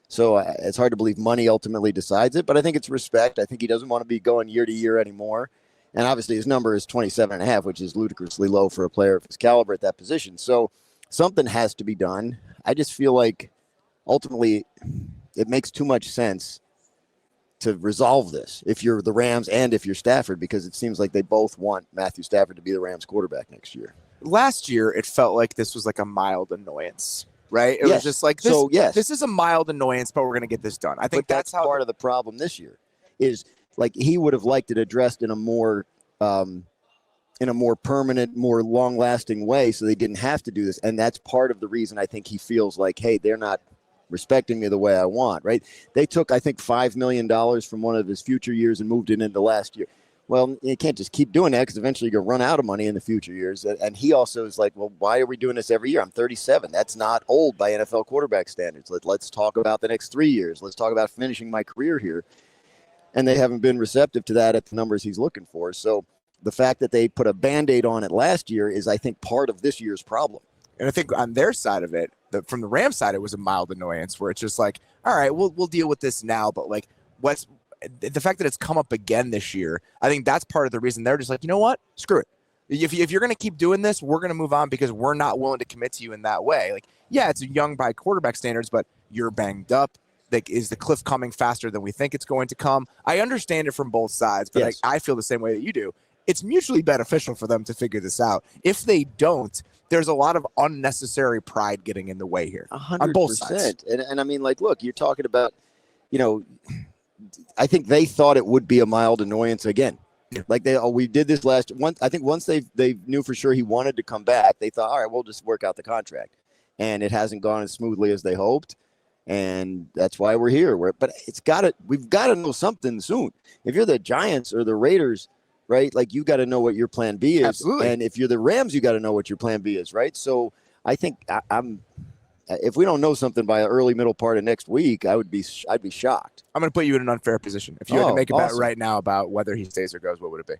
So it's hard to believe money ultimately decides it, but I think it's respect. I think he doesn't want to be going year to year anymore. And obviously his number is 27.5, which is ludicrously low for a player of his caliber at that position. So something has to be done. I just feel like ultimately it makes too much sense to resolve this if you're the Rams and if you're Stafford, because it seems like they both want Matthew Stafford to be the Rams quarterback next year. Last year, it felt like this was like a mild annoyance, right? It was just like, this is a mild annoyance, but we're going to get this done. I think that's how part of the problem this year is. Like, he would have liked it addressed in a more permanent, more long-lasting way, so they didn't have to do this. And that's part of the reason I think he feels like, hey, they're not respecting me the way I want, right? They took, I think, $5 million from one of his future years and moved it into last year. Well, you can't just keep doing that, because eventually you're going to run out of money in the future years. And he also is like, well, why are we doing this every year? I'm 37. That's not old by NFL quarterback standards. Let's talk about the next 3 years. Let's talk about finishing my career here. And they haven't been receptive to that at the numbers he's looking for. So the fact that they put a Band-Aid on it last year is, I think, part of this year's problem. And I think on their side of it, from the Rams side, it was a mild annoyance where it's just like, all right, we'll deal with this now. But like, what's the fact that it's come up again this year? I think that's part of the reason they're just like, you know what? Screw it. If you're going to keep doing this, we're going to move on, because we're not willing to commit to you in that way. Like, yeah, it's young by quarterback standards, but you're banged up. Like, is the cliff coming faster than we think it's going to come? I understand it from both sides, but yes. I feel the same way that you do. It's mutually beneficial for them to figure this out. If they don't, there's a lot of unnecessary pride getting in the way here 100%. On both sides. And I mean, like, look, you're talking about, I think they thought it would be a mild annoyance again. Yeah. Like, we did this last once. I think once they knew for sure he wanted to come back, they thought, all right, we'll just work out the contract. And it hasn't gone as smoothly as they hoped. And that's why we're here. But we've got to know something soon. If you're the Giants or the Raiders, right, like, you got to know what your plan B is. Absolutely. And if you're the Rams, you got to know what your plan B is, right? So I think if we don't know something by the early middle part of next week, I'd be shocked. I'm going to put you in an unfair position. If you had to make a bet right now about whether he stays or goes, what would it be?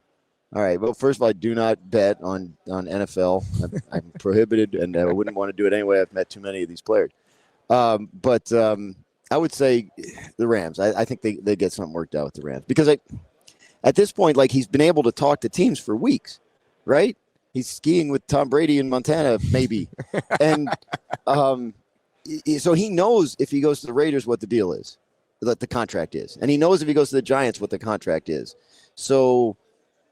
All right. Well, first of all, I do not bet on NFL. I'm prohibited, and I wouldn't want to do it anyway. I've met too many of these players. But I would say the Rams. I think they get something worked out with the Rams, because at this point, like, he's been able to talk to teams for weeks, right? He's skiing with Tom Brady in Montana, maybe. And so he knows if he goes to the Raiders what the deal is, what the contract is. And he knows if he goes to the Giants what the contract is. So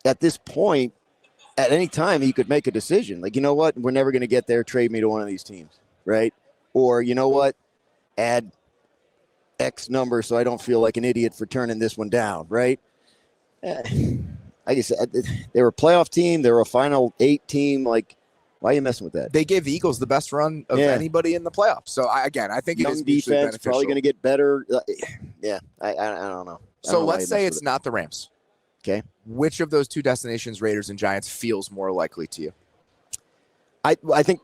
at this point, at any time, he could make a decision. Like, you know what? We're never going to get there. Trade me to one of these teams, right? Or, you know what? Add X number so I don't feel like an idiot for turning this one down, right? I guess they were a playoff team. They were a Final 8 team. Like, why are you messing with that? They gave the Eagles the best run of anybody in the playoffs. So, I think young it is mutually defense, beneficial. probably going to get better. I don't know. So let's say it's not the Rams. Okay. Which of those two destinations, Raiders and Giants, feels more likely to you? I think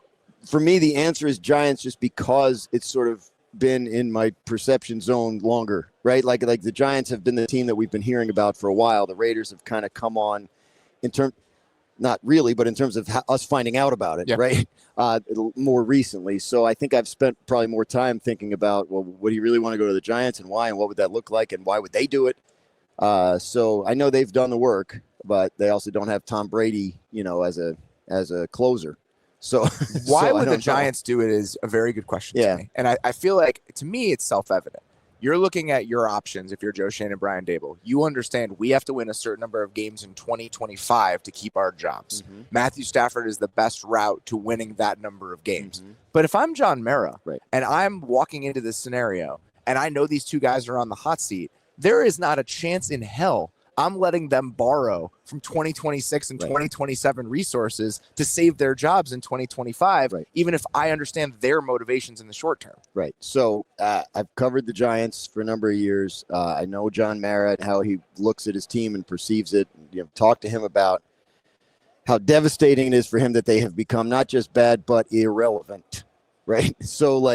for me, the answer is Giants, just because it's sort of been in my perception zone longer, right? Like the Giants have been the team that we've been hearing about for a while. The Raiders have kind of come on not really, but in terms of us finding out about it, right? More recently. So I think I've spent probably more time thinking about, well, would he really want to go to the Giants and why, and what would that look like, and why would they do it? So I know they've done the work, but they also don't have Tom Brady, as a closer. So why would the Giants do it is a very good question to me. And I feel like, to me, it's self-evident. You're looking at your options if you're Joe Schoen and Brian Daboll. You understand we have to win a certain number of games in 2025 to keep our jobs. Mm-hmm. Matthew Stafford is the best route to winning that number of games. Mm-hmm. But if I'm John Mara and I'm walking into this scenario and I know these two guys are on the hot seat, there is not a chance in hell I'm letting them borrow from 2026 and 2027 resources to save their jobs in 2025, even if I understand their motivations in the short term. Right. So I've covered the Giants for a number of years. I know John Mara, how he looks at his team and perceives it. Talk to him about how devastating it is for him that they have become not just bad, but irrelevant. Right. So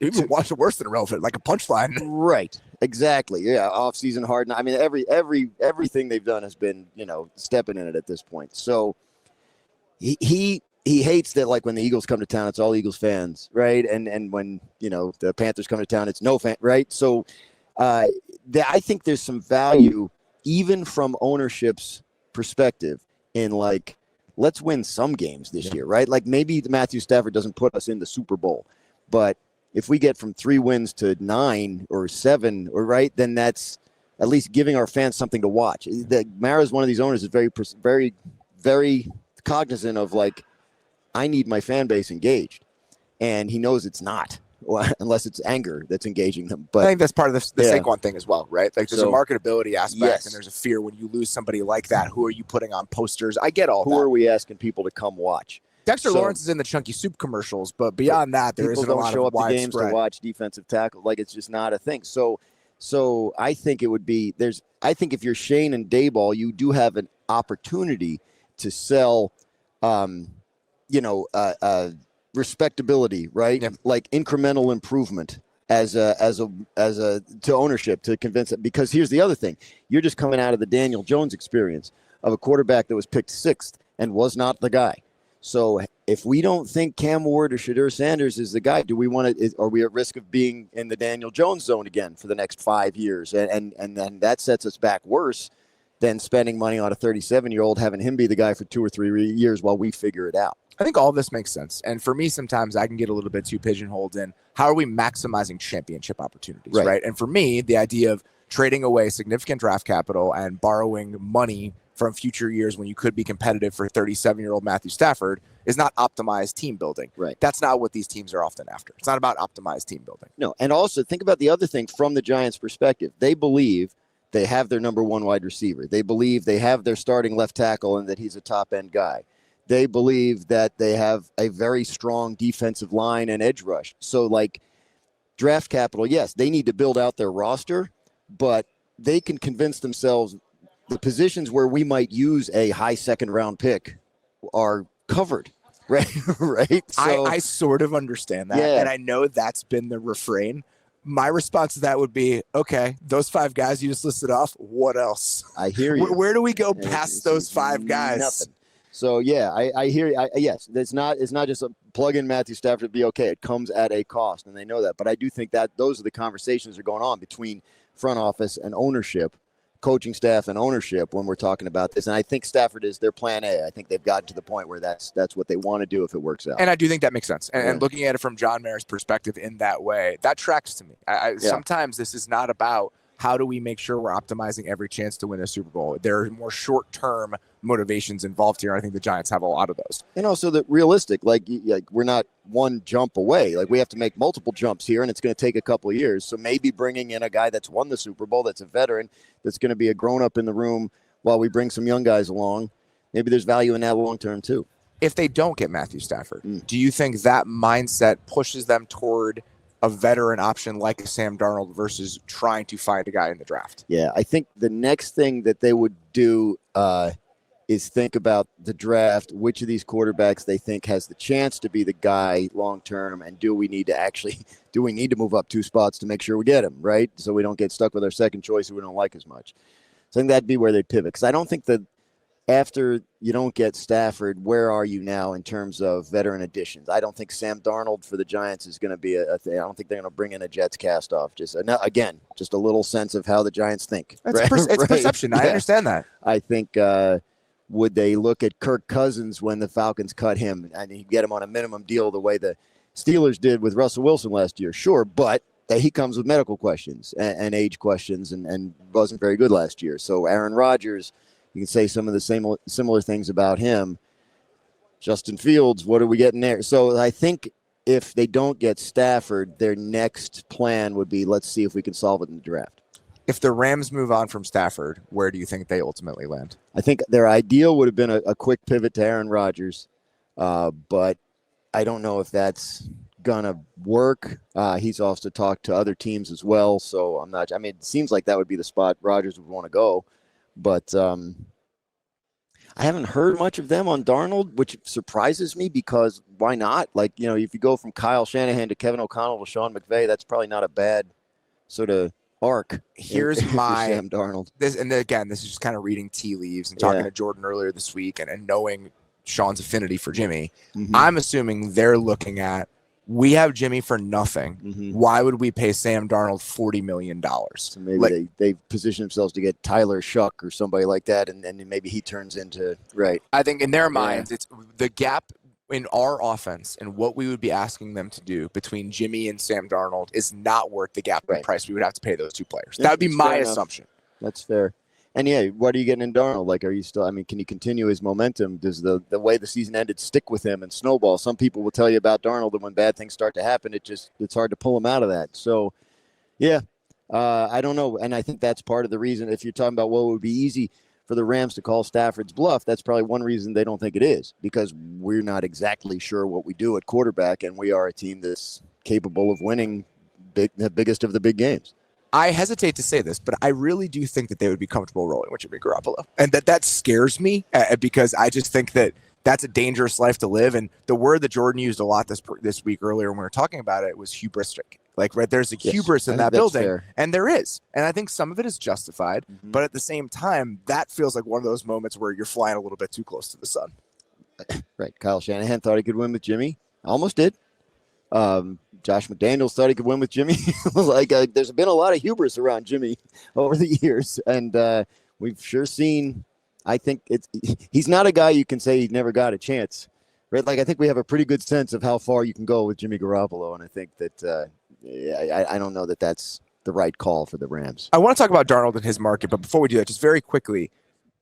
even watch it worse than irrelevant, like a punchline. Right. Exactly. Yeah. Off-season hard. I mean, everything they've done has been, stepping in it at this point. So he hates that, like, when the Eagles come to town, it's all Eagles fans. Right. And when, the Panthers come to town, it's no fan. Right. So I think there's some value even from ownership's perspective in let's win some games this year, right? Like maybe Matthew Stafford doesn't put us in the Super Bowl, but if we get from 3 wins to 9 or 7, then that's at least giving our fans something to watch. Mara's one of these owners is very, very, very cognizant of I need my fan base engaged, and he knows it's not. Unless it's anger that's engaging them. But I think that's part of the Saquon thing as well, right? Like there's a marketability aspect and there's a fear when you lose somebody like that. Who are you putting on posters? I get all that. Who are we asking people to come watch? Dexter Lawrence is in the Chunky Soup commercials, but beyond that, there isn't a lot of widespread. People don't show up to games to watch defensive tackle. It's just not a thing. So I think it would be I think if you're Schoen and Daboll, you do have an opportunity to sell, respectability, right? Yeah. Like incremental improvement as a to ownership to convince it. Because here's the other thing: you're just coming out of the Daniel Jones experience of a quarterback that was picked 6th and was not the guy. So if we don't think Cam Ward or Shadur Sanders is the guy, do we want to? Are we at risk of being in the Daniel Jones zone again for the next 5 years? And then that sets us back worse than spending money on a 37-year-old, having him be the guy for 2 or 3 years while we figure it out. I think all of this makes sense. And for me, sometimes I can get a little bit too pigeonholed in how are we maximizing championship opportunities, right? And for me, the idea of trading away significant draft capital and borrowing money from future years when you could be competitive for 37-year-old Matthew Stafford is not optimized team building. Right. That's not what these teams are often after. It's not about optimized team building. No. And also think about the other thing from the Giants' perspective. They believe they have their number 1 wide receiver. They believe they have their starting left tackle and that he's a top-end guy. They believe that they have a very strong defensive line and edge rush. So, draft capital, yes, they need to build out their roster, but they can convince themselves the positions where we might use a high second-round pick are covered, right? Right? So, I sort of understand that, and I know that's been the refrain. My response to that would be, okay, those 5 guys you just listed off, what else? I hear you. Where do we go past those 5 guys? Nothing. So I hear you. Yes, it's not just a plug in Matthew Stafford to be okay. It comes at a cost, and they know that. But I do think that those are the conversations that are going on between front office and ownership, coaching staff and ownership when we're talking about this. And I think Stafford is their plan A. I think they've gotten to the point where that's what they want to do if it works out. And I do think that makes sense. And looking at it from John Mara's perspective in that way, that tracks to me. Sometimes this is not about how do we make sure we're optimizing every chance to win a Super Bowl. There are more short-term motivations involved here. I think the Giants have a lot of those. And also the realistic, we're not one jump away. We have to make multiple jumps here, and it's going to take a couple of years. So maybe bringing in a guy that's won the Super Bowl, that's a veteran, that's going to be a grown-up in the room while we bring some young guys along. Maybe there's value in that long-term too. If they don't get Matthew Stafford, do you think that mindset pushes them toward a veteran option like Sam Darnold versus trying to find a guy in the draft? Yeah, I think the next thing that they would do is think about the draft, which of these quarterbacks they think has the chance to be the guy long term, and do we need to move up 2 spots to make sure we get him, right? So we don't get stuck with our second choice who we don't like as much. So I think that'd be where they pivot, because I don't think that after you don't get Stafford, where are you now in terms of veteran additions? I don't think Sam Darnold for the Giants is going to be a thing. I don't think they're going to bring in a Jets cast off. Just a little sense of how the Giants think. It's perception. I understand that. I think would they look at Kirk Cousins when the Falcons cut him and you get him on a minimum deal the way the Steelers did with Russell Wilson last year? Sure, but he comes with medical questions and age questions and wasn't very good last year. So Aaron Rodgers, you can say some of the similar things about him. Justin Fields, what are we getting there? So I think if they don't get Stafford, their next plan would be, let's see if we can solve it in the draft. If the Rams move on from Stafford, where do you think they ultimately land? I think their ideal would have been a quick pivot to Aaron Rodgers, but I don't know if that's going to work. He's also talked to other teams as well, so I'm not – I mean, it seems like that would be the spot Rodgers would want to go, but I haven't heard much of them on Darnold, which surprises me because why not? Like, you know, if you go from Kyle Shanahan to Kevin O'Connell to Sean McVay, that's probably not a bad sort of arc. Here's my Sam Darnold. This is just kind of reading tea leaves and talking to Jordan earlier this week and knowing Sean's affinity for Jimmy. Mm-hmm. I'm assuming they're looking at, we have Jimmy for nothing. Mm-hmm. Why would we pay Sam Darnold $40 million? So maybe they position themselves to get Tyler Shuck or somebody like that, and then maybe he turns into right. I think in their minds, it's the gap in our offense and what we would be asking them to do between Jimmy and Sam Darnold is not worth the gap in price we would have to pay those 2 players. That would be my assumption. That's fair. And what are you getting in Darnold? Like, are you still? I mean, can you continue his momentum? Does the way the season ended stick with him and snowball? Some people will tell you about Darnold that when bad things start to happen, it's hard to pull him out of that. So, I don't know, and I think that's part of the reason. If you're talking about what would be easy for the Rams to call Stafford's bluff, that's probably one reason they don't think it is, because we're not exactly sure what we do at quarterback, and we are a team that's capable of winning the biggest of the big games. I hesitate to say this, but I really do think that they would be comfortable rolling with Jimmy Garoppolo. And that scares me because I just think that that's a dangerous life to live. And the word that Jordan used a lot this week earlier when we were talking about it was hubristic. Like, right, there's a hubris in that building, fair. And there is. And I think some of it is justified. Mm-hmm. But at the same time, that feels like one of those moments where you're flying a little bit too close to the sun. Right. Kyle Shanahan thought he could win with Jimmy. Almost did. Josh McDaniels thought he could win with Jimmy. There's been a lot of hubris around Jimmy over the years, and we've sure seen. I think he's not a guy you can say he never got a chance, right? Like, I think we have a pretty good sense of how far you can go with Jimmy Garoppolo, and I think that I don't know that that's the right call for the Rams. I want to talk about Darnold and his market, but before we do that, just very quickly.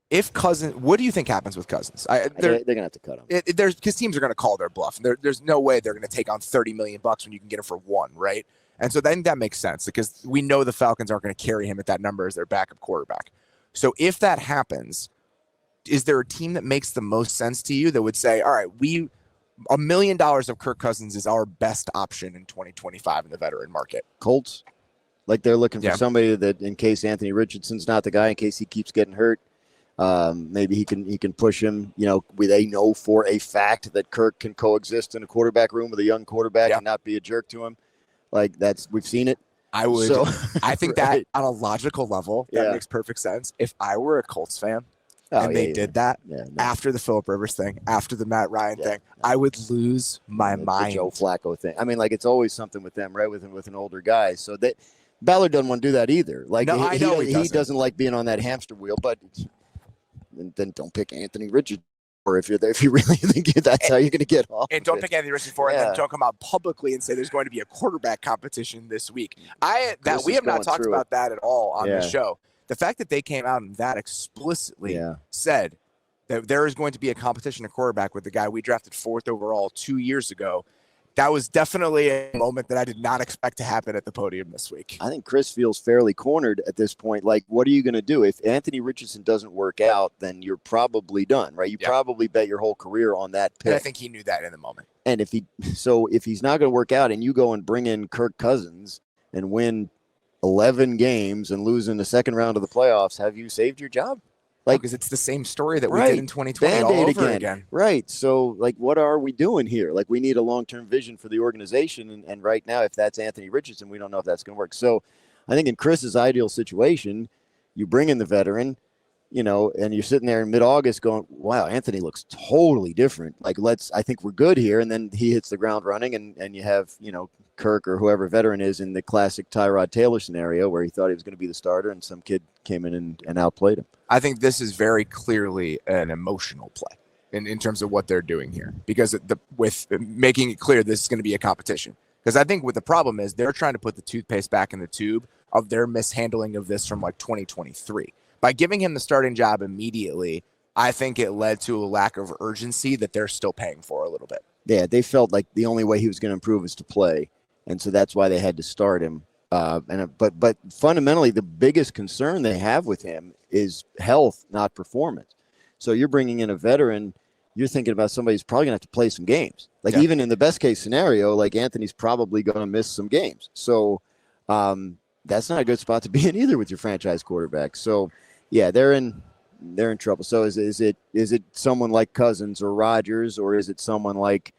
If Cousins, what do you think happens with Cousins? They're going to have to cut him. Because teams are going to call their bluff. There's no way they're going to take on $30 million when you can get him for 1, right? And so I think that makes sense because we know the Falcons aren't going to carry him at that number as their backup quarterback. So if that happens, is there a team that makes the most sense to you that would say, all right, $1 million of Kirk Cousins is our best option in 2025 in the veteran market? Colts. Like, they're looking for somebody that, in case Anthony Richardson's not the guy, in case he keeps getting hurt, maybe he can push him. You know, they know for a fact that Kirk can coexist in a quarterback room with a young quarterback and not be a jerk to him. Like, we've seen it. I would. So, I think that on a logical level, that makes perfect sense. If I were a Colts fan they did that after the Phillip Rivers thing, after the Matt Ryan thing, I would lose my mind. The Joe Flacco thing. I mean, like, it's always something with them, right? With an older guy. So that Ballard doesn't want to do that either. Like, no, I know he doesn't like being on that hamster wheel, but. Then don't pick Anthony Richardson, or if you really think that's how you're going to get off. And don't pick Anthony Richardson for it, and then don't come out publicly and say there's going to be a quarterback competition this week. We have not talked about that at all on the show. The fact that they came out and that explicitly said that there is going to be a competition at quarterback with the guy we drafted 4th overall 2 years ago. That was definitely a moment that I did not expect to happen at the podium this week. I think Chris feels fairly cornered at this point. Like, what are you going to do? If Anthony Richardson doesn't work out, then you're probably done, right? You probably bet your whole career on that pick. And I think he knew that in the moment. And if he's not going to work out and you go and bring in Kirk Cousins and win 11 games and lose in the second round of the playoffs, have you saved your job? Like, because it's the same story that we right, did in 2020 Band-Aid all over again. Right. So, like, what are we doing here? Like, we need a long-term vision for the organization. And right now, if that's Anthony Richardson, we don't know if that's going to work. So I think in Chris's ideal situation, you bring in the veteran, you know, and you're sitting there in mid-August going, wow, Anthony looks totally different. Like, I think we're good here. And then he hits the ground running, and you have, you know, Kirk or whoever veteran is in the classic Tyrod Taylor scenario where he thought he was going to be the starter and some kid came in and outplayed him. I think this is very clearly an emotional play in terms of what they're doing here, because with making it clear this is going to be a competition. Because I think what the problem is, they're trying to put the toothpaste back in the tube of their mishandling of this from like 2023. By giving him the starting job immediately, I think it led to a lack of urgency that they're still paying for a little bit. Yeah, they felt like the only way he was going to improve is to play. And so that's why they had to start him. But fundamentally, the biggest concern they have with him is health, not performance. So you're bringing in a veteran. You're thinking about somebody who's probably going to have to play some games. Like, even in the best case scenario, like, Anthony's probably going to miss some games. So that's not a good spot to be in either with your franchise quarterback. So, yeah, they're in trouble. So is it someone like Cousins or Rodgers, or is it someone like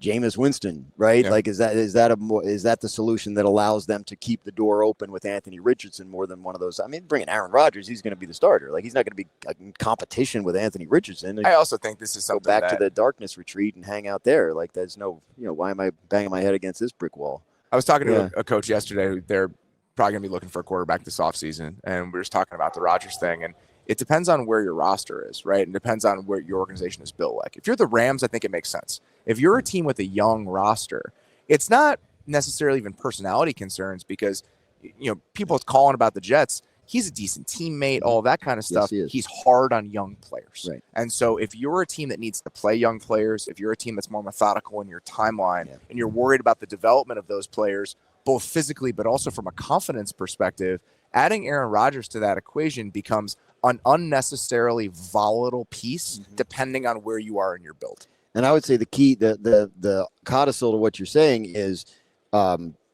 Jameis Winston, right? Yeah. Like, is that the solution that allows them to keep the door open with Anthony Richardson more than one of those? I mean, bringing Aaron Rodgers, he's going to be the starter. Like, he's not going to be in competition with Anthony Richardson. I also think this is something go back to the darkness retreat and hang out there. Like, there's no, you know, why am I banging my head against this brick wall? I was talking to a coach yesterday who they're probably going to be looking for a quarterback this offseason, and we were just talking about the Rodgers thing, and it depends on where your roster is, right? And depends on where your organization is built. Like, if you're the Rams, I think it makes sense. If you're a team with a young roster, it's not necessarily even personality concerns, because, you know, people calling about the Jets, he's a decent teammate, all that kind of stuff. Yes, he's hard on young players. Right. And so if you're a team that needs to play young players, if you're a team that's more methodical in your timeline, and you're worried about the development of those players, both physically but also from a confidence perspective, adding Aaron Rodgers to that equation becomes an unnecessarily volatile piece, depending on where you are in your build. And I would say the key, the codicil to what you're saying is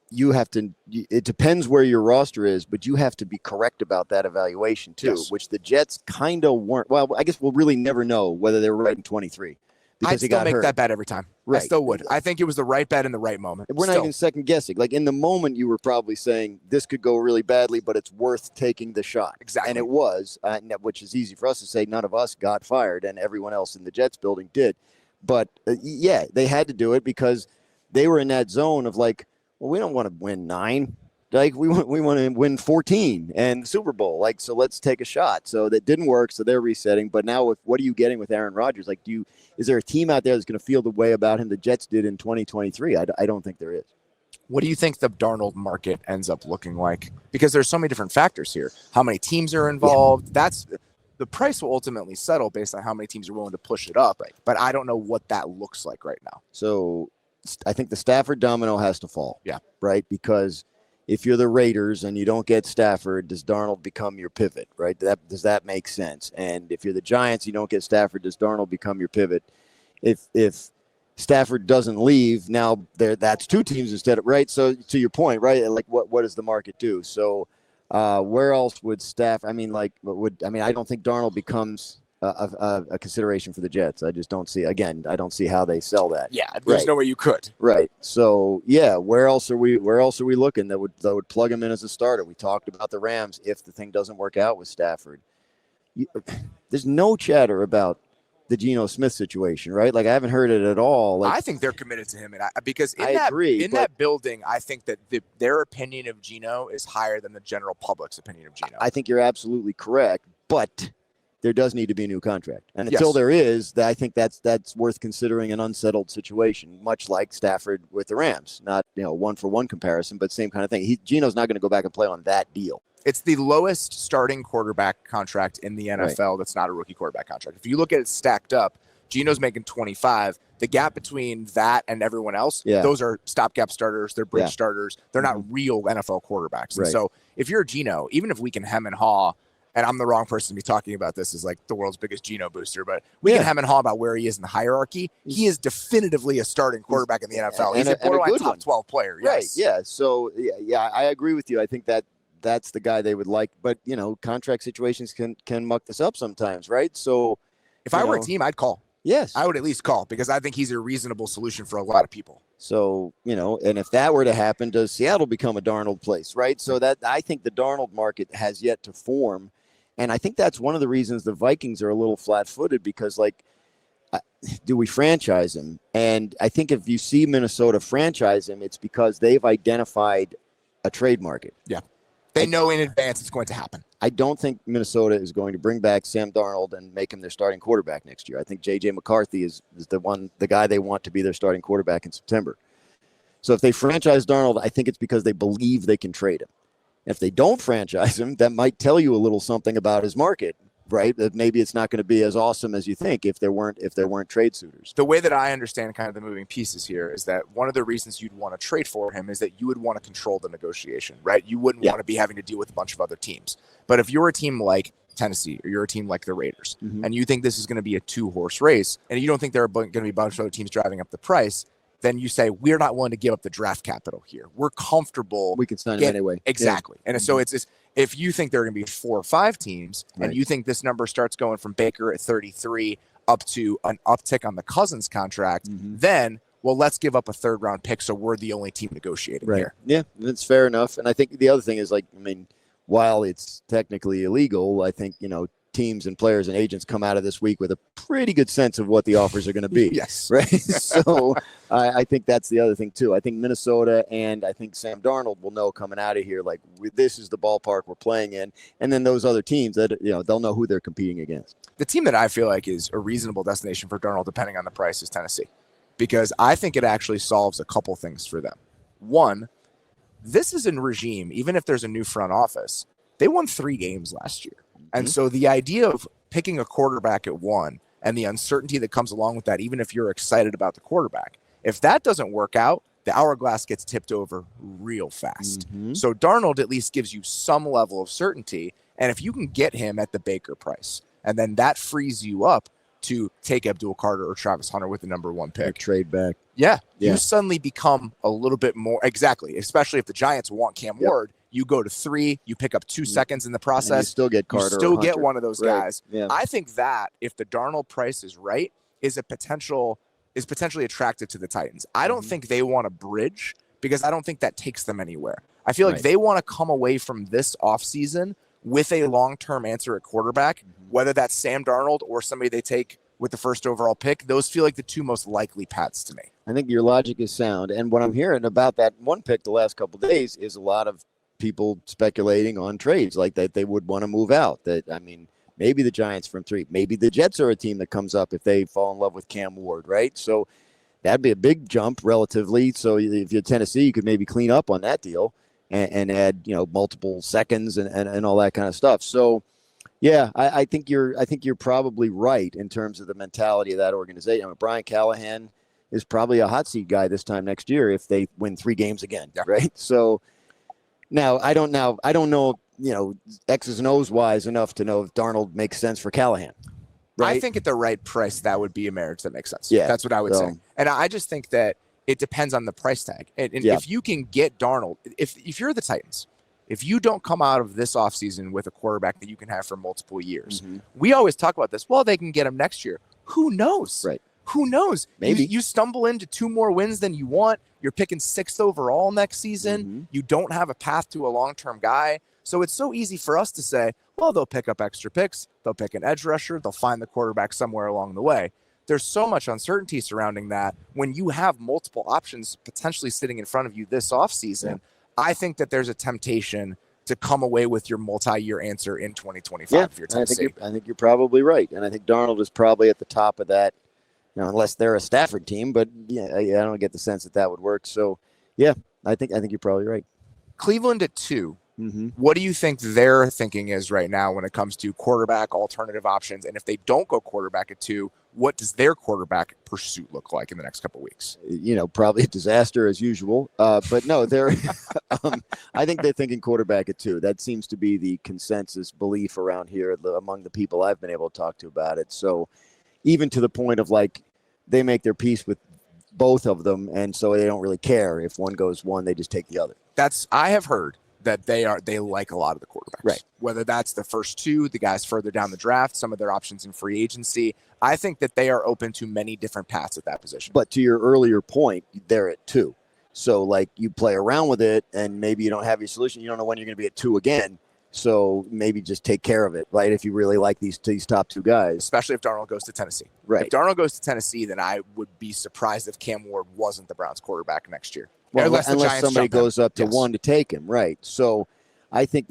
you have to, it depends where your roster is, but you have to be correct about that evaluation too, which the Jets kind of weren't. Well, I guess we'll really never know whether they were right in 23. I'd still make that bet every time. Right. I still would. I think it was the right bet in the right moment. We're not even second guessing. Like, in the moment, you were probably saying this could go really badly, but it's worth taking the shot. Exactly. And it was, which is easy for us to say. None of us got fired, and everyone else in the Jets building did. But, yeah, they had to do it because they were in that zone of, like, well, we don't want to win 9. Like, we want to win 14 and the Super Bowl. Like, so let's take a shot. So that didn't work, so they're resetting. But now, what are you getting with Aaron Rodgers? Like, is there a team out there that's going to feel the way about him the Jets did in 2023? I don't think there is. What do you think the Darnold market ends up looking like? Because there's so many different factors here. How many teams are involved? That's the price will ultimately settle based on how many teams are willing to push it up. Right. But I don't know what that looks like right now. So I think the Stafford domino has to fall. Yeah. Right? Because if you're the Raiders and you don't get Stafford, does Darnold become your pivot, right? Does that make sense? And if you're the Giants, you don't get Stafford, does Darnold become your pivot? If Stafford doesn't leave, now that's 2 teams instead of, right? So to your point, right? Like, what does the market do? So where else would I don't think Darnold becomes a consideration for the Jets. I just don't see, I don't see how they sell that. Yeah, there's no way you could. Right. So, yeah, where else are we looking that would plug him in as a starter? We talked about the Rams if the thing doesn't work out with Stafford. There's no chatter about the Geno Smith situation, right? Like, I haven't heard it at all. Like, I think they're committed to him, and because I agree, in that building, I think that their opinion of Geno is higher than the general public's opinion of Geno. I think you're absolutely correct, but there does need to be a new contract. And until there is, I think that's worth considering an unsettled situation, much like Stafford with the Rams. Not, one-for-one comparison, but same kind of thing. Geno's not going to go back and play on that deal. It's the lowest starting quarterback contract in the NFL that's not a rookie quarterback contract. If you look at it stacked up, Geno's making 25. The gap between that and everyone else, those are stopgap starters. They're bridge starters. They're not real NFL quarterbacks. And so if you're Geno, even if we can hem and haw, and I'm the wrong person to be talking about this as like the world's biggest Geno booster, but we can hem and haw about where he is in the hierarchy. He is definitively a starting quarterback in the NFL. He's a borderline top 12 player. Yes. Right. Yeah. So, I agree with you. I think that that's the guy they would like. But, contract situations can muck this up sometimes, right? So if I were a team, I'd call. Yes. I would at least call because I think he's a reasonable solution for a lot of people. So, and if that were to happen, does Seattle become a Darnold place, right? So that I think the Darnold market has yet to form. And I think that's one of the reasons the Vikings are a little flat-footed because, do we franchise him? And I think if you see Minnesota franchise him, it's because they've identified a trade market. Yeah. They know in advance it's going to happen. I don't think Minnesota is going to bring back Sam Darnold and make him their starting quarterback next year. I think J.J. McCarthy is the guy they want to be their starting quarterback in September. So if they franchise Darnold, I think it's because they believe they can trade him. If they don't franchise him, that might tell you a little something about his market, right? That maybe it's not going to be as awesome as you think if there weren't trade suitors. The way that I understand kind of the moving pieces here is that one of the reasons you'd want to trade for him is that you would want to control the negotiation, right? You wouldn't want to be having to deal with a bunch of other teams. But if you're a team like Tennessee or you're a team like the Raiders and you think this is going to be a 2-horse race and you don't think there are going to be a bunch of other teams driving up the price, then you say, we're not willing to give up the draft capital here. We're comfortable. We can sign him anyway. Exactly. Yeah. And so it's just, if you think there are going to be 4 or 5 teams and you think this number starts going from Baker at 33 up to an uptick on the Cousins contract, then, well, let's give up a 3rd-round pick so we're the only team negotiating here. Yeah, that's fair enough. And I think the other thing is, while it's technically illegal, I think, teams and players and agents come out of this week with a pretty good sense of what the offers are going to be. Yes. Right. So I think that's the other thing too. I think Minnesota and I think Sam Darnold will know coming out of here, this is the ballpark we're playing in. And then those other teams that, they'll know who they're competing against. The team that I feel like is a reasonable destination for Darnold, depending on the price, is Tennessee, because I think it actually solves a couple things for them. One, this is a regime, even if there's a new front office, they won 3 games last year. And so the idea of picking a quarterback at 1 and the uncertainty that comes along with that, even if you're excited about the quarterback, if that doesn't work out, the hourglass gets tipped over real fast. So Darnold at least gives you some level of certainty. And if you can get him at the Baker price, and then that frees you up to take Abdul Carter or Travis Hunter with the number 1 pick. Or trade back. Yeah. You suddenly become a little bit more, exactly, especially if the Giants want Cam Ward. You go to 3, you pick up 2 seconds in the process. And you still get Carter. You still get one of those guys. Yeah. I think that if the Darnold price is right, is potentially attractive to the Titans. I don't think they want to bridge because I don't think that takes them anywhere. I feel like they want to come away from this offseason with a long-term answer at quarterback, whether that's Sam Darnold or somebody they take with the 1st overall pick. Those feel like the 2 most likely paths to me. I think your logic is sound. And what I'm hearing about that 1 pick the last couple of days is a lot of people speculating on trades like that they would want to move out. Maybe the Giants from 3, maybe the Jets are a team that comes up if they fall in love with Cam Ward, right? So that'd be a big jump relatively. So if you're Tennessee, you could maybe clean up on that deal and add, multiple seconds and all that kind of stuff. So yeah, I think you're probably right in terms of the mentality of that organization. Brian Callahan is probably a hot seat guy this time next year if they win 3 games again, right? So Now, I don't know, X's and O's wise enough to know if Darnold makes sense for Callahan. Right? I think at the right price, that would be a marriage that makes sense. Yeah. That's what I would say. And I just think that it depends on the price tag. And if you can get Darnold, if you're the Titans, if you don't come out of this offseason with a quarterback that you can have for multiple years, we always talk about this. Well, they can get him next year. Who knows? Right. Who knows? Maybe. You stumble into 2 more wins than you want. You're picking 6th overall next season. You don't have a path to a long-term guy. So it's so easy for us to say, well, they'll pick up extra picks. They'll pick an edge rusher. They'll find the quarterback somewhere along the way. There's so much uncertainty surrounding that. When you have multiple options potentially sitting in front of you this offseason, I think that there's a temptation to come away with your multi-year answer in 2025 if you're Tennessee. I think you're probably right. And I think Darnold is probably at the top of that. Unless they're a Stafford team, but I don't get the sense that would work. So, yeah, I think you're probably right. Cleveland at 2. What do you think their thinking is right now when it comes to quarterback alternative options? And if they don't go quarterback at 2, what does their quarterback pursuit look like in the next couple of weeks? Probably a disaster as usual. But no, they're. I think they're thinking quarterback at 2. That seems to be the consensus belief around here among the people I've been able to talk to about it. So. Even to the point of they make their peace with both of them, and so they don't really care if one goes one, they just take the other. I have heard that they like a lot of the quarterbacks. Right. Whether that's the first two, the guys further down the draft, some of their options in free agency. I think that they are open to many different paths at that position. But to your earlier point, they're at 2. So, like, you play around with it, and maybe you don't have your solution. You don't know when you're going to be at 2 again. So maybe just take care of it, right, if you really like these top 2 guys. Especially if Darnold goes to Tennessee. Right. If Darnold goes to Tennessee, then I would be surprised if Cam Ward wasn't the Browns quarterback next year. Well, unless somebody goes up to yes. 1 to take him, right? So I think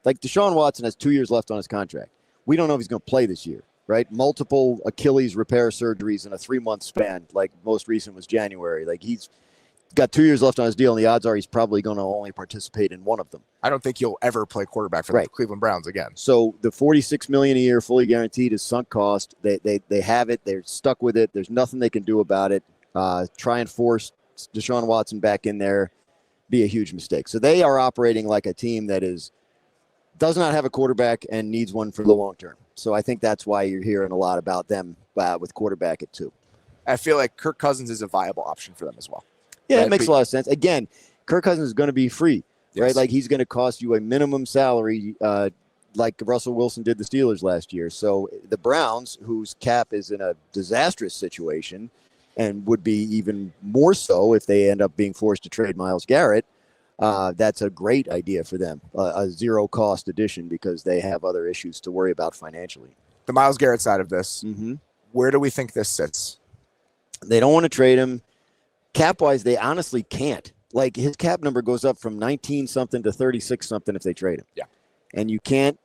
like Deshaun Watson has 2 years left on his contract. We don't know if he's going to play this year, right? Multiple Achilles repair surgeries in a 3-month span. Like most recent was January. Like he's got 2 years left on his deal, and the odds are he's probably going to only participate in one of them. I don't think he'll ever play quarterback for the Cleveland Browns again. So the $46 million a year, fully guaranteed, is sunk cost. They have it. They're stuck with it. There's nothing they can do about it. Try and force Deshaun Watson back in there, be a huge mistake. So they are operating like a team that does not have a quarterback and needs one for the long term. So I think that's why you're hearing a lot about them with quarterback at 2. I feel like Kirk Cousins is a viable option for them as well. Yeah, it makes a lot of sense. Again, Kirk Cousins is going to be free, right? Yes. Like he's going to cost you a minimum salary, like Russell Wilson did the Steelers last year. So the Browns, whose cap is in a disastrous situation, and would be even more so if they end up being forced to trade Myles Garrett, that's a great idea for them, a zero-cost addition because they have other issues to worry about financially. The Myles Garrett side of this, where do we think this sits? They don't want to trade him. Cap-wise, they honestly can't. Like, his cap number goes up from 19-something to 36-something if they trade him. Yeah. And you can't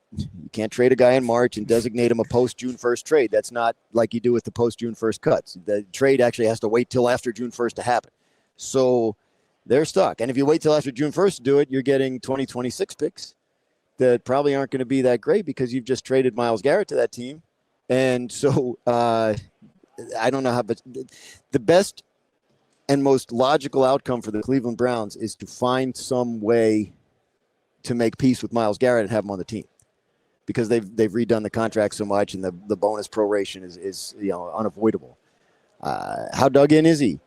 trade a guy in March and designate him a post-June 1st trade. That's not like you do with the post-June 1st cuts. The trade actually has to wait till after June 1st to happen. So they're stuck. And if you wait till after June 1st to do it, you're getting 2026 picks that probably aren't going to be that great because you've just traded Myles Garrett to that team. And so I don't know how, but the best and most logical outcome for the Cleveland Browns is to find some way to make peace with Myles Garrett and have him on the team, because they've redone the contract so much and the bonus proration is unavoidable. How dug in is he?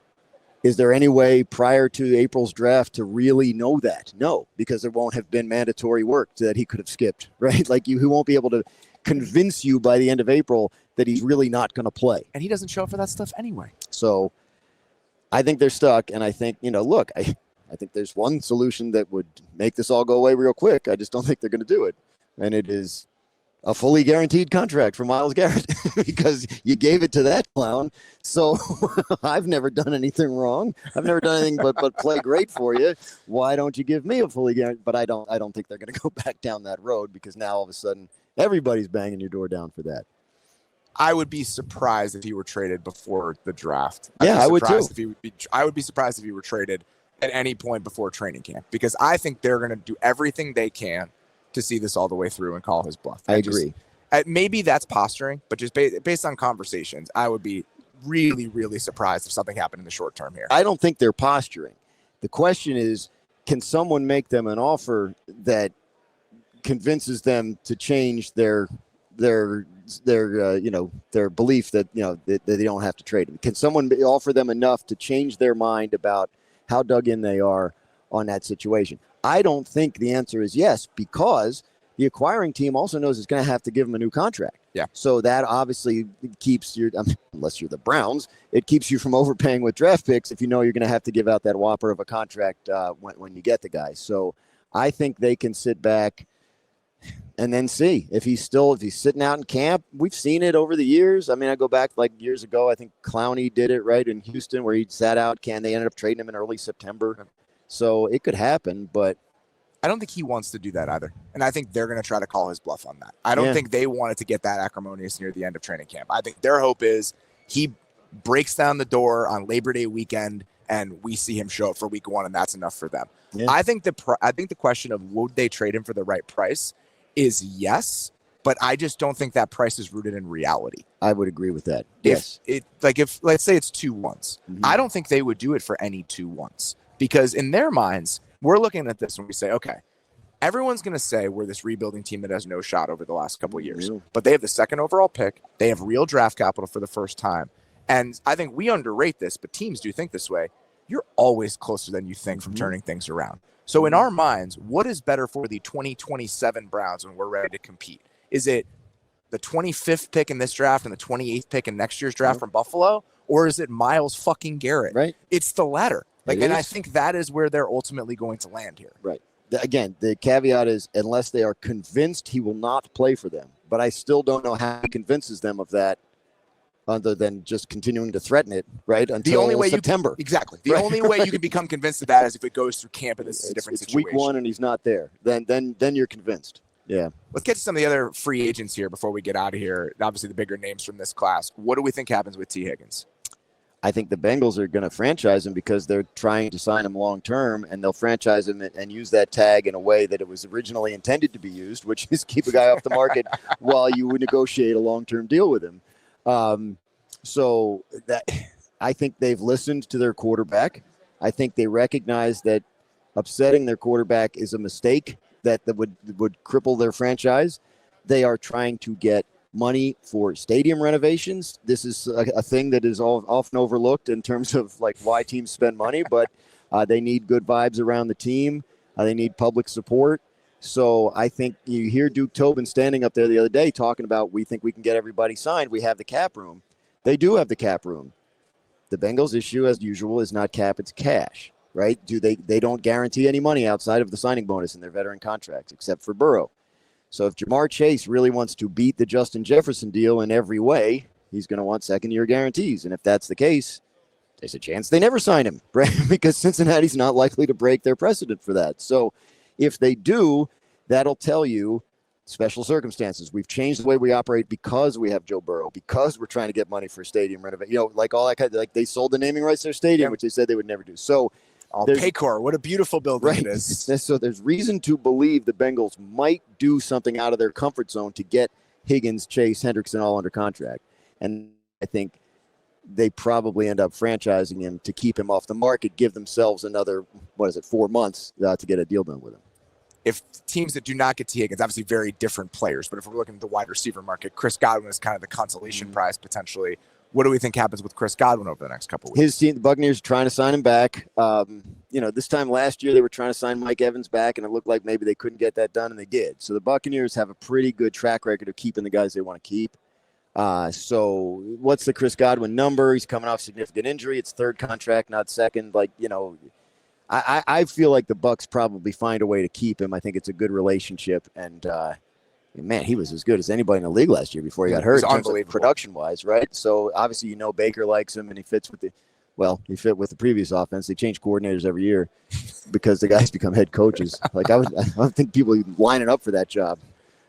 Is there any way prior to April's draft to really know that? No, because there won't have been mandatory work that he could have skipped, right? Like he won't be able to convince you by the end of April that he's really not going to play. And he doesn't show up for that stuff anyway. So I think they're stuck. And I think, look, I think there's one solution that would make this all go away real quick. I just don't think they're going to do it. And it is a fully guaranteed contract for Myles Garrett because you gave it to that clown. So I've never done anything wrong. I've never done anything but play great for you. Why don't you give me a fully guaranteed? But I don't think they're going to go back down that road, because now all of a sudden everybody's banging your door down for that. I would be surprised if he were traded before the draft. I would too. I would be surprised if he were traded at any point before training camp, because I think they're going to do everything they can to see this all the way through and call his bluff. I agree. Maybe that's posturing, but just based on conversations, I would be really, really surprised if something happened in the short term here. I don't think they're posturing. The question is, can someone make them an offer that convinces them to change their belief that that they don't have to trade him? Can someone offer them enough to change their mind about how dug in they are on that situation? I don't think the answer is yes, because the acquiring team also knows it's going to have to give him a new contract. Yeah. So that obviously keeps unless you're the Browns, it keeps you from overpaying with draft picks if you know you're going to have to give out that whopper of a contract when you get the guy. So I think they can sit back and then see if he's sitting out in camp. We've seen it over the years. I mean, I go back like years ago. I think Clowney did it right in Houston, where he sat out. They ended up trading him in early September. So it could happen, but I don't think he wants to do that either. And I think they're going to try to call his bluff on that. I don't think they wanted to get that acrimonious near the end of training camp. I think their hope is he breaks down the door on Labor Day weekend and we see him show up for week 1, and that's enough for them. Yeah. I think the question of would they trade him for the right price is yes, but I just don't think that price is rooted in reality. I would agree with that. If let's say it's 2 ones, I don't think they would do it for any 2 ones, because in their minds, we're looking at this and we say, okay, everyone's going to say we're this rebuilding team that has no shot over the last couple of years, but they have the 2nd overall pick. They have real draft capital for the first time. And I think we underrate this, but teams do think this way. you're always closer than you think from turning things around. So in our minds, what is better for the 2027 Browns when we're ready to compete? Is it the 25th pick in this draft and the 28th pick in next year's draft from Buffalo? Or is it Myles fucking Garrett? Right. It's the latter. And I think that is where they're ultimately going to land here. Right. Again, the caveat is unless they are convinced he will not play for them. But I still don't know how he convinces them of that other than just continuing to threaten it, right, until the only way September. Exactly. The only way you can become convinced of that is if it goes through camp and this is a different situation. It's week 1 and he's not there. Then you're convinced. Yeah. Let's get to some of the other free agents here before we get out of here. Obviously, the bigger names from this class. What do we think happens with T. Higgins? I think the Bengals are going to franchise him because they're trying to sign him long term, and they'll franchise him and use that tag in a way that it was originally intended to be used, which is keep a guy off the market while you would negotiate a long-term deal with him. So that I think they've listened to their quarterback. I think they recognize that upsetting their quarterback is a mistake that would cripple their franchise. They are trying to get money for stadium renovations. This is a thing that is often overlooked in terms of like why teams spend money, but they need good vibes around the team. They need public support. So I think you hear Duke Tobin standing up there the other day talking about we think we can get everybody signed. We have the cap room. They do have the cap room. The Bengals' issue, as usual, is not cap, it's cash, right? They don't guarantee any money outside of the signing bonus in their veteran contracts, except for Burrow. So if Jamar Chase really wants to beat the Justin Jefferson deal in every way, he's going to want second-year guarantees. And if that's the case, there's a chance they never sign him, right? Because Cincinnati's not likely to break their precedent for that. So if they do, that'll tell you special circumstances. We've changed the way we operate because we have Joe Burrow, because we're trying to get money for stadium renovation. Like all that kind of, like they sold the naming rights to their stadium, which they said they would never do. So Paycor, what a beautiful building it is. So there's reason to believe the Bengals might do something out of their comfort zone to get Higgins, Chase, Hendrickson all under contract. And I think they probably end up franchising him to keep him off the market, give themselves another, 4 months to get a deal done with him. If teams that do not get T. Higgins, obviously very different players, but if we're looking at the wide receiver market, Chris Godwin is kind of the consolation prize potentially. What do we think happens with Chris Godwin over the next couple of weeks? His team, the Buccaneers, are trying to sign him back. This time last year they were trying to sign Mike Evans back, and it looked like maybe they couldn't get that done, and they did. So the Buccaneers have a pretty good track record of keeping the guys they want to keep. So what's the Chris Godwin number? He's coming off significant injury. It's third contract, not second. I feel like the Bucs probably find a way to keep him. I think it's a good relationship, and man, he was as good as anybody in the league last year before he got hurt. Unbelievable, production-wise, right? So obviously, Baker likes him, and he fit with the previous offense. They change coordinators every year because the guys become head coaches. I don't think people are lining up for that job.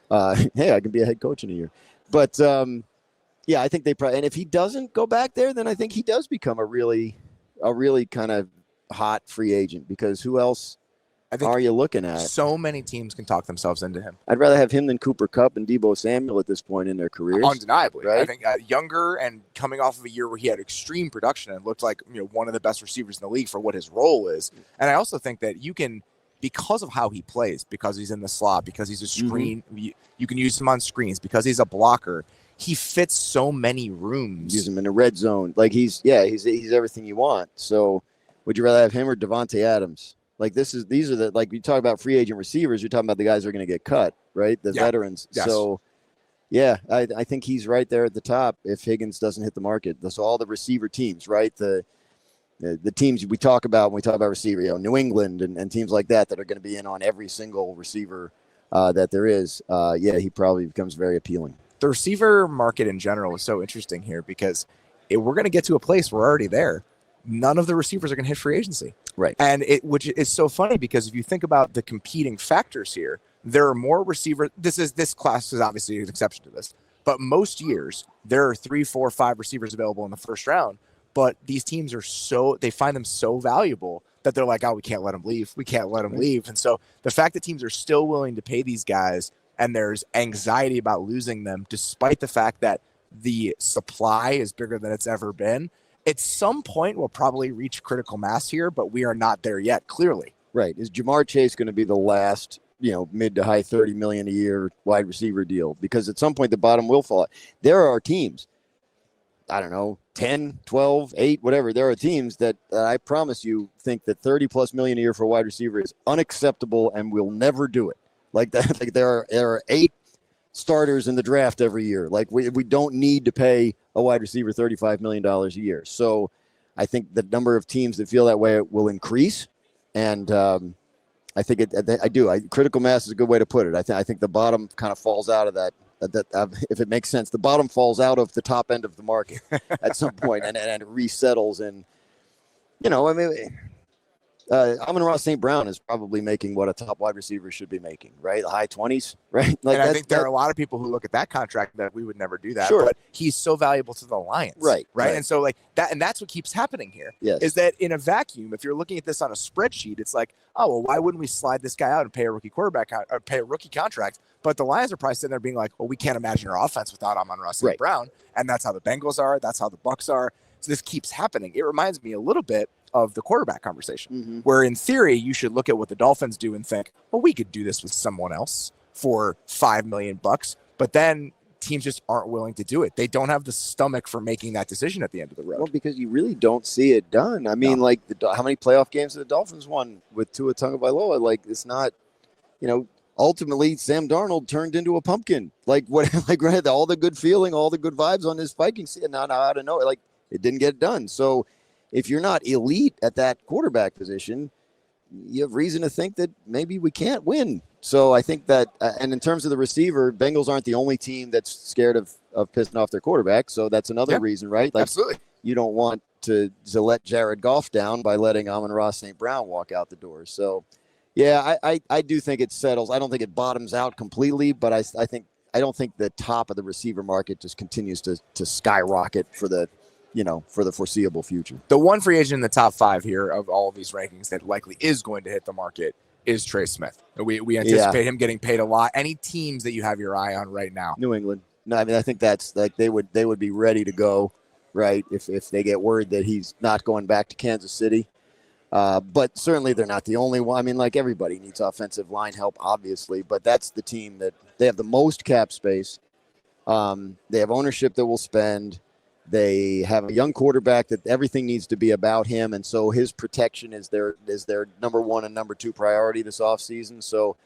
Hey, I can be a head coach in a year, but I think they probably. And if he doesn't go back there, then I think he does become a really kind of hot free agent, because who else are you looking at? So many teams can talk themselves into him. I'd rather have him than Cooper Kupp and Deebo Samuel at this point in their careers. Undeniably. Right? I think younger and coming off of a year where he had extreme production and looked like one of the best receivers in the league for what his role is. And I also think that you can, because of how he plays, because he's in the slot, because he's a screen, you can use him on screens, because he's a blocker. He fits so many rooms. Use him in the red zone. He's everything you want. So would you rather have him or Devontae Adams? These are the, you talk about free agent receivers, you're talking about the guys who are going to get cut, right? The veterans. Yes. So, I think he's right there at the top if Higgins doesn't hit the market. That's all the receiver teams, right? The teams we talk about when we talk about receiver, New England and teams like that are going to be in on every single receiver that there is. He probably becomes very appealing. The receiver market in general is so interesting here because we're going to get to a place where we're already there. None of the receivers are going to hit free agency. Right. And which is so funny because if you think about the competing factors here, there are more receivers. This class is obviously an exception to this, but most years there are 3, 4, 5 receivers available in the first round. But these teams they find them so valuable that they're like, oh, we can't let them leave. We can't let them leave. And so the fact that teams are still willing to pay these guys and there's anxiety about losing them, despite the fact that the supply is bigger than it's ever been, at some point we'll probably reach critical mass here, but we are not there yet, clearly. Right. Is Jamar Chase going to be the last, mid to high $30 million a year wide receiver deal? Because at some point the bottom will fall. There are teams, I don't know, 10, 12, 8, whatever. There are teams that I promise you think that $30+ million a year for a wide receiver is unacceptable and will never do it. Like that, like there are 8 starters in the draft every year. Like we don't need to pay a wide receiver $35 million a year. So I think the number of teams that feel that way will increase. And I think I do. Critical mass is a good way to put it. I think the bottom kind of falls out of that. If it makes sense, the bottom falls out of the top end of the market at some point, and it resettles. And I mean, Amon-Ra St. Brown is probably making what a top wide receiver should be making, right? The high 20s, right? Like, and I think there are a lot of people who look at that contract that we would never do that. Sure. But he's so valuable to the Lions. Right. And so like that, and that's what keeps happening here. Yes. Is that in a vacuum, if you're looking at this on a spreadsheet, it's like, oh, well, why wouldn't we slide this guy out and pay a rookie quarterback or pay a rookie contract? But the Lions are probably sitting there being like, well, we can't imagine our offense without Amon-Ra St. Brown. And that's how the Bengals are. That's how the Bucs are. So this keeps happening. It reminds me a little bit of the quarterback conversation, where in theory, you should look at what the Dolphins do and think, well, we could do this with someone else for $5 million. But then teams just aren't willing to do it. They don't have the stomach for making that decision at the end of the road. Well, because you really don't see it done. I mean, like how many playoff games have the Dolphins won with Tua Tagovailoa? Like it's not, ultimately Sam Darnold turned into a pumpkin. Like what? Like right, all the good feeling, all the good vibes on this Vikings season. Now out of nowhere, like it didn't get done. So if you're not elite at that quarterback position, you have reason to think that maybe we can't win. So I think that, and in terms of the receiver, Bengals aren't the only team that's scared of pissing off their quarterback. So that's another reason, right? Like, absolutely. You don't want to let Jared Goff down by letting Amon-Ra St. Brown walk out the door. So, yeah, I do think it settles. I don't think it bottoms out completely, but I don't think the top of the receiver market just continues to skyrocket for the foreseeable future. The one free agent in the top 5 here of all of these rankings that likely is going to hit the market is Trey Smith. We anticipate him getting paid a lot. Any teams that you have your eye on right now? New England. No, I mean, I think that's like they would be ready to go, right, if they get word that he's not going back to Kansas City. But certainly they're not the only one. I mean, like everybody needs offensive line help, obviously, but that's the team that they have the most cap space. They have ownership that will spend. They have a young quarterback that everything needs to be about him, and so his protection is their number 1 and number 2 priority this offseason. So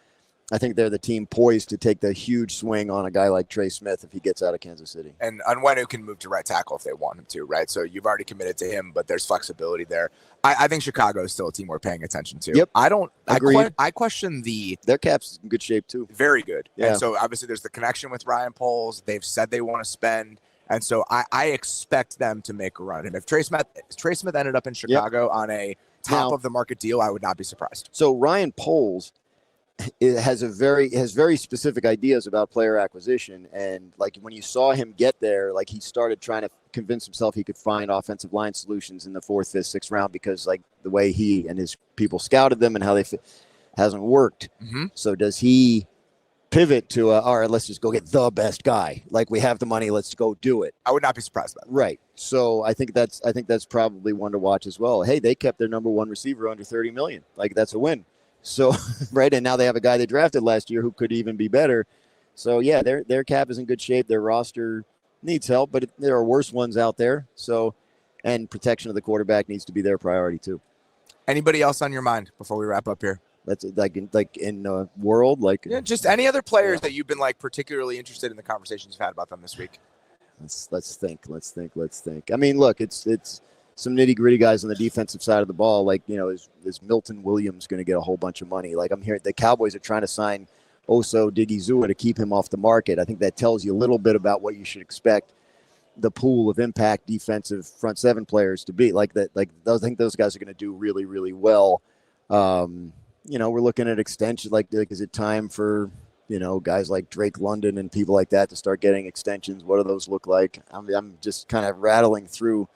I think they're the team poised to take the huge swing on a guy like Trey Smith if he gets out of Kansas City. And Onwenu can move to right tackle if they want him to, right? So you've already committed to him, but there's flexibility there. I think Chicago is still a team we're paying attention to. Yep. I question their cap's in good shape too. Very good. Yeah. And so obviously there's the connection with Ryan Poles. They've said they want to spend. And so I expect them to make a run. And if Trey Smith ended up in Chicago on a top of the market deal, I would not be surprised. So Ryan Poles has very specific ideas about player acquisition. And like when you saw him get there, like he started trying to convince himself he could find offensive line solutions in the 4th, 5th, 6th round because like the way he and his people scouted them and how they fit hasn't worked. So does he pivot to all right, let's just go get the best guy. Like we have the money, let's go do it. I would not be surprised by that. Right. So I think that's probably one to watch as well. Hey, they kept their number 1 receiver under $30 million. Like that's a win. So right, and now they have a guy they drafted last year who could even be better. So yeah, their cap is in good shape. Their roster needs help, but there are worse ones out there. So, and protection of the quarterback needs to be their priority too. Anybody else on your mind before we wrap up here? That's like in the world, like just any other players that you've been like particularly interested in the conversations you've had about them this week. Let's think. I mean, look, it's some nitty gritty guys on the defensive side of the ball. Like is Milton Williams going to get a whole bunch of money? Like I'm hearing the Cowboys are trying to sign Oso Digizua to keep him off the market. I think that tells you a little bit about what you should expect the pool of impact defensive front 7 players to be. Like that. Like I think those guys are going to do really, really well. We're looking at extension. Like, is it time for, guys like Drake London and people like that to start getting extensions? What do those look like? I'm just kind of rattling through.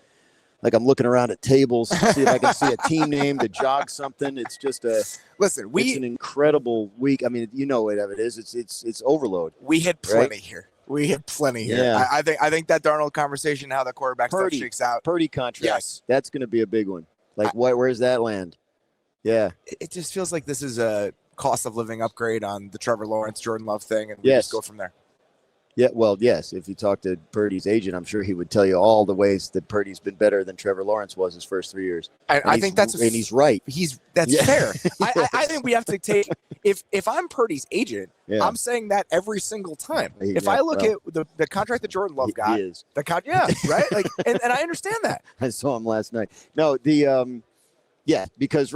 Like I'm looking around at tables to see if I can see a team name to jog something. It's just it's an incredible week. I mean, what it is. It's overload. We hit plenty here. Yeah. I think that Darnold conversation, how the quarterback stuff shakes out. Purdy contract. Yes. That's going to be a big one. Like where's that land? Yeah. It just feels like this is a cost of living upgrade on the Trevor Lawrence, Jordan Love thing, and we just go from there. Yeah, well, yes. If you talk to Purdy's agent, I'm sure he would tell you all the ways that Purdy's been better than Trevor Lawrence was his first 3 years. I think that's and he's right. That's Yeah. fair. Yes. I think we have to take if I'm Purdy's agent, Yeah. I'm saying that every single time. If Yeah, I look well, at the contract that Jordan Love he got, is. right? Like, and I understand that. I saw him last night. No, because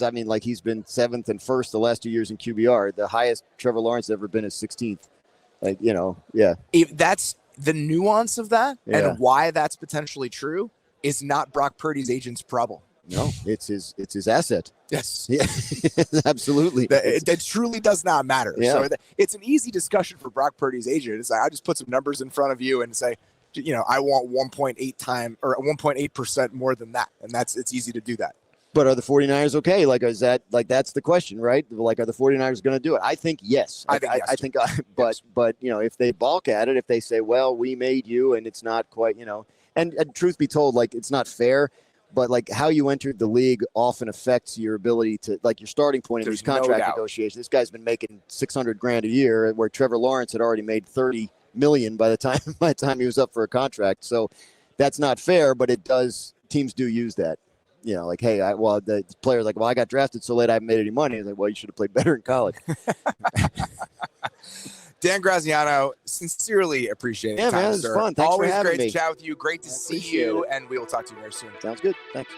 I mean, like he's been 7th and 1st the last 2 years in QBR. The highest Trevor Lawrence has ever been is 16th. Like, yeah. If that's the nuance of that, Yeah. and why that's potentially true is not Brock Purdy's agent's problem. No, it's his asset. Yes. Yeah, absolutely. That truly does not matter. Yeah. So it's an easy discussion for Brock Purdy's agent. It's like, I just put some numbers in front of you and say, I want 1.8 times or 1.8% more than that. And it's easy to do that. But are the 49ers okay? Like, is that that's the question, right? Like, are the 49ers going to do it? I think yes. I think yes. But if they balk at it, if they say, well, we made you and it's not quite, and truth be told, like, it's not fair. But like how you entered the league often affects your ability to, like, your starting point in these contract negotiations. This guy's been making $600,000 a year, where Trevor Lawrence had already made $30 million by the time he was up for a contract. So that's not fair, but it does. Teams do use that. Like, hey, the player's like, well, I got drafted so late I haven't made any money. It's like, well, you should have played better in college. Dan Graziano, sincerely appreciate it. Yeah, man, it's fun. Thanks Always for having great me. to chat with you. Great to see you, and we will talk to you very soon. Sounds good. Thanks.